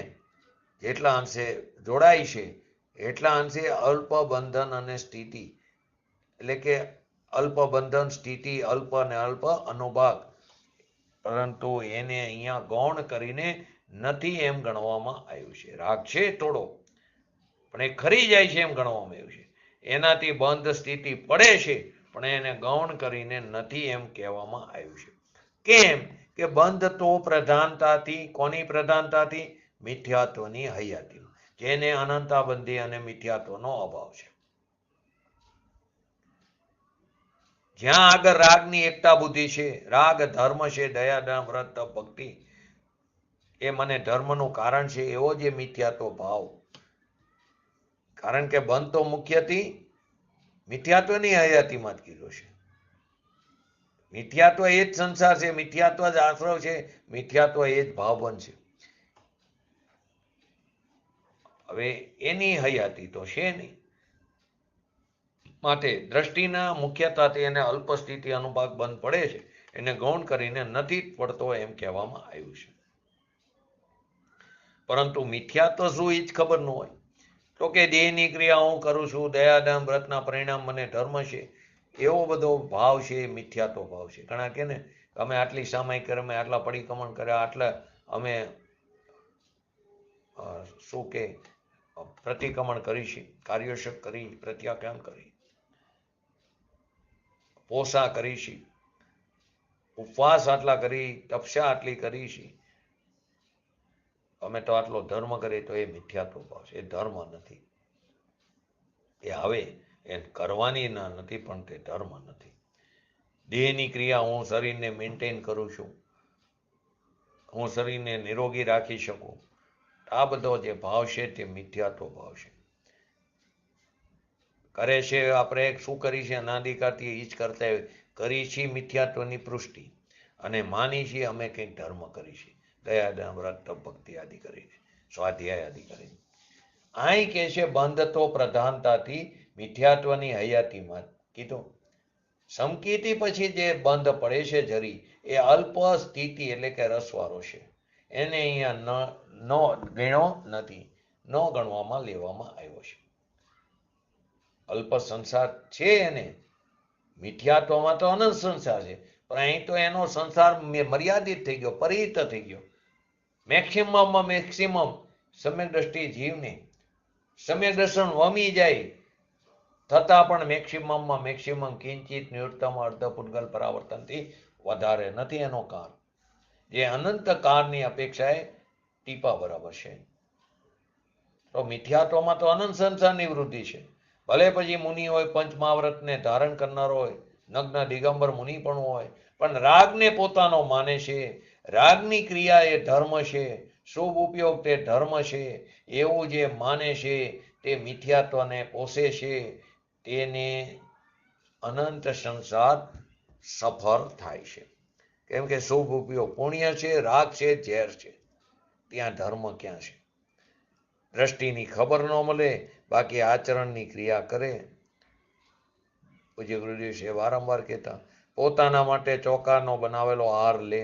જેટલા અંશે જોડાય છે એટલા અંશે અલ્પ બંધન અને સ્થિતિ, એટલે કે અલ્પ બંધન, સ્થિતિ, અલ્પ અને અલ્પ અનુભાગ. પરંતુ એને અહીંયા ગૌણ કરીને નથી એમ ગણવામાં આવ્યું છે. રાગ છે થોડો પણ એ ખરી જાય છે એમ ગણવામાં આવ્યું છે. એનાથી બંધ સ્થિતિ પડે છે પણ એને ગૌણ કરીને નથી એમ કહેવામાં આવ્યું છે. કેમ કે બંધ તો પ્રધાનતાથી, કોની પ્રધાનતાથી? મિથ્યાત્વની હયાતી, જેને અનંતાબંધી અને મિથ્યાત્વનો અભાવ છે. જ્યાં આગળ રાગની એકતા બુદ્ધિ છે, રાગ ધર્મ છે, દયા, દાન, વ્રત, તપ, ભક્તિ એ મને ધર્મનું કારણ છે, એવો જે મિથ્યાત્વ ભાવ. કારણ કે બંધ તો મુખ્યથી મિથ્યાત્વની હયાતીમાં જ કીધો છે. મિથ્યાત્વ એ જ સંસાર છે, મિથ્યાત્વ જ આશ્રવ છે, મિથ્યાત્વ એ જ ભાવબંધ છે. હવે એની હયાતી તો છે નહીં. માટે દ્રષ્ટિના મુખ્યતાથી એને અલ્પ સ્થિતિ અનુભાગ બંધ પડે છે, એને ગૌણ કરીને નથી પડતો એમ કહેવામાં આવ્યું છે. પરંતુ મિથ્યાત્વ શું એ જ ખબર ન હોય. તો કે દેહની ક્રિયા હું કરું છું, દયાદાન વ્રતના પરિણામ મને ધર્મ છે, એવો બધો ભાવ છે એ મિથ્યાત્વ ભાવ છે. ઘણા કે ને અમે આટલી સામાઈ કરી, અમે આટલા પરિક્રમણ કર્યા, આટલા અમે શું કે પ્રતિક્રમણ કરી છે, કાર્યોશક કરી, પ્રત્યાખ્યાન કરી, પોષા કરી છે, ઉપવાસ આટલા કરી, તપસ્યા આટલી કરી છે, અમે તો આટલો ધર્મ કરીએ. તો એ મિથ્યાત્વ ભાવ છે, એ ધર્મ નથી. એ હવે એ કરવાની ના નથી પણ તે ધર્મ નથી. દેહની ક્રિયા હું શરીરને મેન્ટેન કરું છું, હું શરીરને નિરોગી રાખી શકું, આ બધો જે ભાવ છે તે મિથ્યાત્વ ભાવ છે. કરે છે આપણે શું કરી છે અનાદિકાળથી એ જ કરતા કરી છે મિથ્યાત્વની પૃષ્ટિ, અને માની છીએ અમે કંઈક ધર્મ કરી છે, દયા, વ્રત, તપ, ભક્તિ આદિ કરીને, સ્વાધ્યાય આદિ કરીને. અહીં કે છે બંધ તો પ્રધાનતાથી મિથ્યાત્વની હયાતીમાં કીધું. સમકીતી પછી જે બંધ પડે છે જરી, એ અલ્પ સ્થિતિ એટલે કે રસવાળો છે. એને અહીંયા ન ગણ્યો નથી, ન ગણવામાં લેવામાં આવ્યો છે. અલ્પ સંસાર છે એને, મિથ્યાત્વમાં તો અનંત સંસાર છે, પણ અહીં તો એનો સંસાર મર્યાદિત થઈ ગયો, પરિહિત થઈ ગયો. મેક્સિમમમાં મેક્સિમમ સમ્યક દ્રષ્ટિ જીવને સમ્યક દર્શન વમી જાય થતાં પણ મેક્સિમમમાં મેક્સિમમ કિંચિત નિવૃત્તમ અર્ધ પૂતગલ પરાવર્તનથી વધારે નથી એનો કાળ, જે અનંત કાળની અપેક્ષાએ ટીપા બરાબર છે. તો મિથ્યાત્વમાં તો અનંત સંસારની વૃદ્ધિ છે. ભલે પછી મુનિ હોય, પંચમહાવ્રતને ધારણ કરનારો હોય, નગ્ન દિગંબર મુનિ પણ હોય, પણ રાગને પોતાનો માને છે, રાગની ક્રિયા એ ધર્મ છે, શુભ ઉપયોગ તે ધર્મ છે, એવું જે માને છે તે મિથ્યાત્વને પોષે છે, તેને અનંત સંસાર સફળ થાય છે. કેમ કે શુભ ઉપયોગ પુણ્ય છે, રાગ છે, ઝેર છે, ત્યાં ધર્મ ક્યાં છે? દ્રષ્ટિની ખબર ન મળે, બાકી આચરણની ક્રિયા કરે. પૂજ્ય ગુરુદેવ છે વારંવાર કહેતા, પોતાના માટે ચોખાનો બનાવેલો હાર લે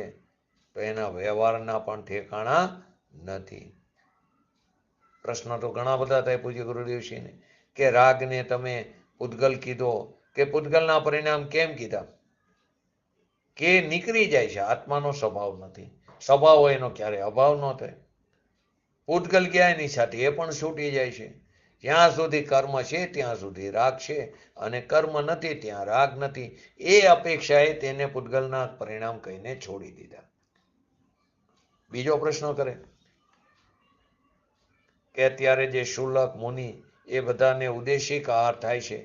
તો એના વ્યવહારના પણ ઠેકાણા નથી. પ્રશ્ન તો ઘણા બધા થાય પૂજ્ય ગુરુદેવશ્રીને કે રાગને તમે પૂતગલ કીધો, કે પૂતગલના પરિણામ કેમ કીધા? કે નીકળી જાય છે, આત્માનો સ્વભાવ નથી. સ્વભાવ હોય એનો ક્યારે અભાવ ન થાય. પૂતગલ ક્યાંય નહીં છાતી, એ પણ છૂટી જાય છે. જ્યાં સુધી કર્મ છે ત્યાં સુધી રાગ છે, અને કર્મ નથી ત્યાં રાગ નથી. એ અપેક્ષાએ તેને પૂતગલના પરિણામ કહીને છોડી દીધા. બીજો પ્રશ્ન કરે કે અત્યારે જે શુલક મુનિ એ બધાને ઉદ્દેશિક આહાર થાય છે,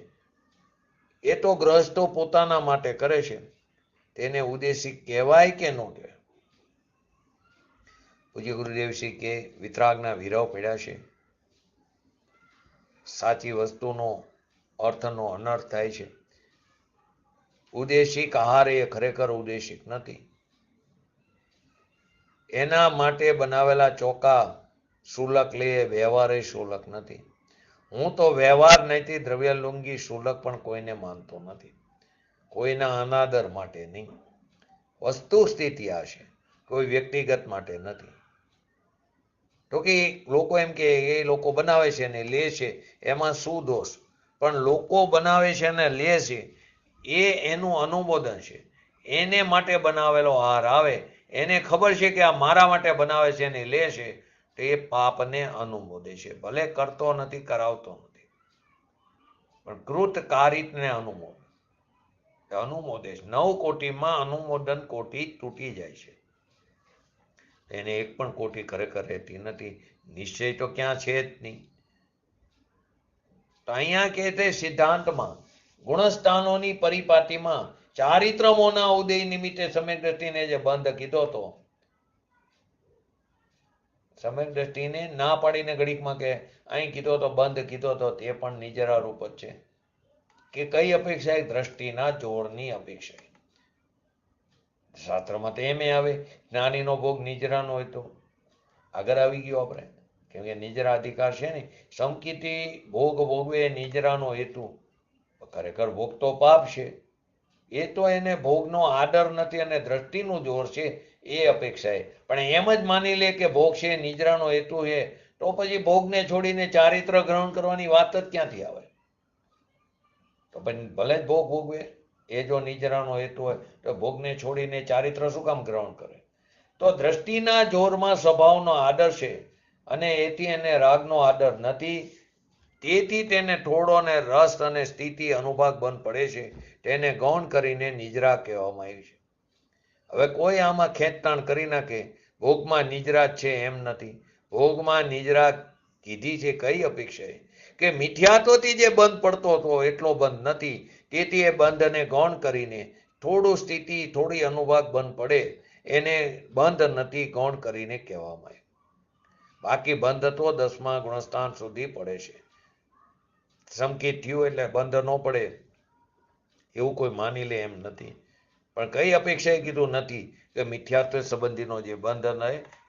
એ તો ગ્રહસ્થો પોતાના માટે કરે છે, તેને ઉદ્દેશિક કહેવાય કે ન કહેવાય? પૂજ્ય ગુરુદેવશ્રી કે વિતરાગના વિરહ પડ્યા છે, સાચી વસ્તુનો અર્થનો અનર્થ થાય છે. ઉદ્દેશિક આહાર એ ખરેખર ઉદ્દેશિક નથી. એના માટે બનાવેલા ચોખા શુલક લે, વ્યવહાર એ શુલક નથી. હું તો વ્યવહાર નથી દ્રવ્ય લુંગી શુલક પણ કોઈને માનતો નથી, કોઈના અનાદર માટે નહીં. વસ્તુ સ્થિતિ આ છે, કોઈ વ્યક્તિગત માટે નથી. તો કે લોકો એમ કે એ લોકો બનાવે છે ને લે છે, એમાં શું દોષ? પણ લોકો બનાવે છે ને લે છે એ એનું અનુમોદન છે. એને માટે બનાવેલો આહાર આવે, એને ખબર છે કે આ મારા માટે બનાવે છે ને લે છે, તો એ પાપને અનુમોદે છે. ભલે કરતો નથી, કરાવતો નથી, પણ કૃત કારિતને અનુમોદે છે. 9 કોટીમાં અનુમોદન કોટી તૂટી જાય છે, એને એક પણ કોટી ખરેખર રહેતી નથી. નિશ્ચય તો ક્યાં છે જ નહીં. તો અહીંયા કે તે સિદ્ધાંતમાં ગુણસ્થાનોની પરિપાટીમાં ચારિત્રમોના ઉદય નિમિત્તે સમ્યક દ્રષ્ટિને જે બંધ કીધો હતો, સમ્યક દ્રષ્ટિને ના પાડીને ઘડીકમાં કે અહીં કીધો તો બંધ કીધો તો, તે પણ નિજરા રૂપ જ છે. કે કઈ અપેક્ષાએ? દ્રષ્ટિના જોડની અપેક્ષાએ. શાસ્ત્રમાં તો એમ આવે જ્ઞાનીનો ભોગ નિજરાનો હોય તો આગળ આવી ગયો આપણે, કેમ કે નિજરા અધિકાર છે ને. સમકીતિ ભોગ ભોગવે નિજરાનો હેતુ, ખરેખર ભોગ તો પાપ છે. એ તો એને ભોગનો આદર નથી અને દ્રષ્ટિનું જોર છે એ અપેક્ષાએ. પણ એમ જ માની લે કે ભોગ છે નિજરાનો હેતુ છે, તો પછી ભોગને છોડીને ચારિત્ર ગ્રહણ કરવાની વાત જ ક્યાંથી આવે? તો પછી ભલે જ ભોગ ભોગવે, એ જો નિજરાનો હેતુ હોય તો ભોગને છોડીને ચારિત્ર શું કામ ગ્રહણ કરે? તો દ્રષ્ટિના જોરમાં સ્વભાવનો આદર છે, અને એથી એને રાગનો આદર નથી. તેથી તેને થોડો ને રસ અને સ્થિતિ અનુભાગ બંધ પડે છે, તેને ગૌણ કરીને નિજરા કહેવામાં આવી છે. હવે કોઈ આમાં ખેંચતાણ કરી નાખે ભોગમાં નિજરા છે એમ નથી. ભોગમાં નિજરા કીધી છે કઈ અપેક્ષાએ? કે મિથ્યાત્વથી જે બંધ પડતો હતો એટલો બંધ નથી, તેથી એ બંધને ગૌણ કરીને થોડું સ્થિતિ થોડી અનુભાગ બંધ પડે એને બંધ નથી ગૌણ કરીને કહેવામાં આવે. બાકી બંધ તો 10મા ગુણસ્થાન સુધી પડે છે. સંકેત થયું એટલે બંધ ન પડે એવું કોઈ માની લે એમ નથી. પણ કઈ અપેક્ષાએ કીધું નથી? કે મિથ્યાત્વ સંબંધીનો જે બંધ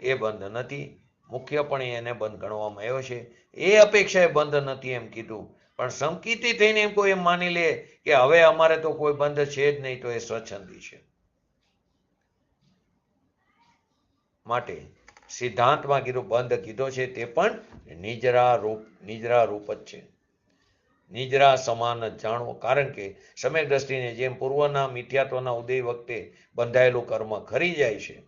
એ બંધ નથી, મુખ્યપણે એને બંધ ગણવામાં આવ્યો છે. એ અપેક્ષાએ બંધ નથી એમ કીધું, પણ સંકિતી થઈને એમ કોઈ એમ માની લે કે હવે અમારે તો કોઈ બંધ છે જ નહીં, તો એ સ્વચ્છંદી છે. માટે સિદ્ધાંતમાં કીધું બંધ કીધો છે તે પણ નિજરા રૂપ જ છે. નિજરા સમાન જ જાણવો, કારણ કે સમ્યક દ્રષ્ટિને જેમ પૂર્વના મિથ્યાત્વના ઉદય વખતે બંધાયેલું કર્મ ખરી જાય છે,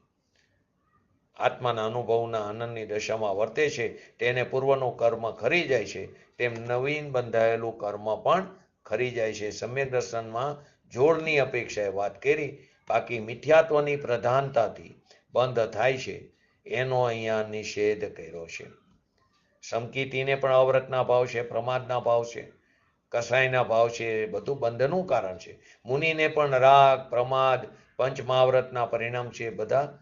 આત્માના અનુભવના આનંદની દશામાં વર્તે છે તેને પૂર્વનું કર્મ ખરી જાય છે, તેમ નવીન બંધાયેલું કર્મ પણ ખરી જાય છે. સમ્યક દર્શનમાં જોડની અપેક્ષાએ વાત કરી, બાકી મિથ્યાત્વની પ્રધાનતાથી બંધ થાય છે એનો અહીંયા નિષેધ કર્યો છે. સમકીતીને પણ અવ્રતના ભાવ છે, પ્રમાદના ભાવ છે, કસાયના ભાવ છે, એ બધું બંધનું કારણ છે. મુનિને પણ રાગ, પ્રમાદ, પંચમહાવ્રતના પરિણામ છે, બધા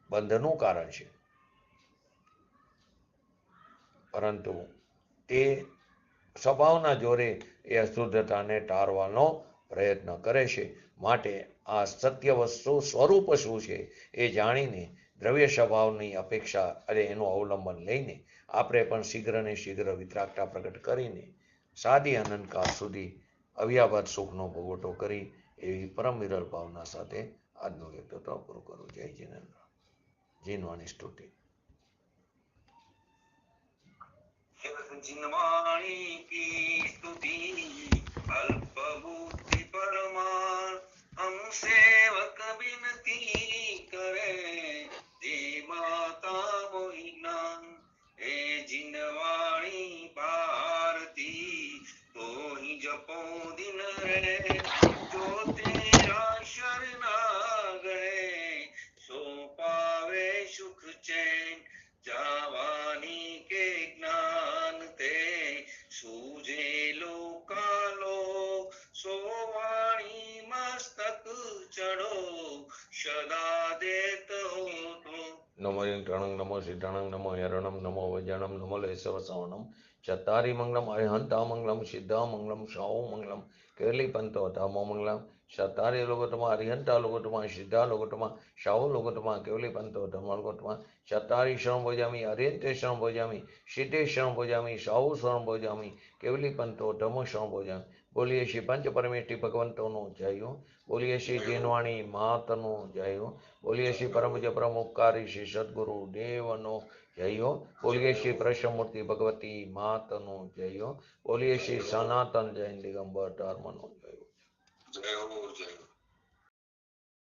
બંધનું કારણ છે. પરંતુ તે સ્વભાવના જોરે એ અશુદ્ધતાને ટાળવાનો પ્રયત્ન કરે છે. માટે આ સત્ય વસ્તુ સ્વરૂપ શું છે એ જાણીને દ્રવ્ય સ્વભાવની અપેક્ષા અને એનું અવલંબન લઈને આપણે પણ શીઘ્ર ને શીઘ્ર વિતરાગતા પ્રગટ કરીને સાદી અનંતકાળ સુધી અવ્યાભાત સુખનો ભોગવટો કરી એવી પરમ વિરલ ભાવના સાથે આજનો વ્યક્તિત્વ પૂરું કરું. જય જીનેન્દ્ર. જીનવાણી સ્તુતિ. जिनवाणी की स्तुति अल्प बुद्धि परमार हम सेवक बिनती करे दे माता मोहिना हे जिनवाणी भारती तो ही जपो दिन रे जो तेरा शरणा गए सो पावे सुख चैन जावानी के ज्ञान ते सूझे लोकालो सोवाणी मस्तक चढ़ो सदा देत हो तो. નમો યંત્રણં નમો સિદ્ધાણં નમો હિરણં નમો વૈજ્ઞાનં નમો લેસવ સવણં ચત્તારી મંગલમ અરિહંતા મંગલમ સિદ્ધા મંગલમ સાઓ મંગલમ કેલી પંતો ધામો મંગલમ ચત્તારી લોકોતમાં અરિહંતા લોકોતમાં સિદ્ધા લોકોતમાં સાઓ લોકોતમાં કેવલી પંતો ધર્મ લોકોતમાં ચત્તારી શરણ ભોજામી અરિહંતે શરણ ભોજામી સિદ્ધે શરણ ભોજામી સાઓ શરણ ભોજામી કેવલી પંતો ધર્મ શરણ ભોજામી. બોલીએ શ્રી પંચ પરમેષ્ઠી ભગવંતોનો જય હો. બોલીએ શ્રી જીનવાણી માતનો જય હો. બોલીએ શ્રી પરમ પૂજ્ય પરમ ઉપકારી શ્રી સદગુરુ દેવનો જય હો. બોલીએ શ્રી પ્રશ્નમૂર્તિ ભગવતી માતનો જય હો. બોલીએ શ્રી સનાતન જૈન દિગંબર ધર્મનો જય હો. જય હો જય હો.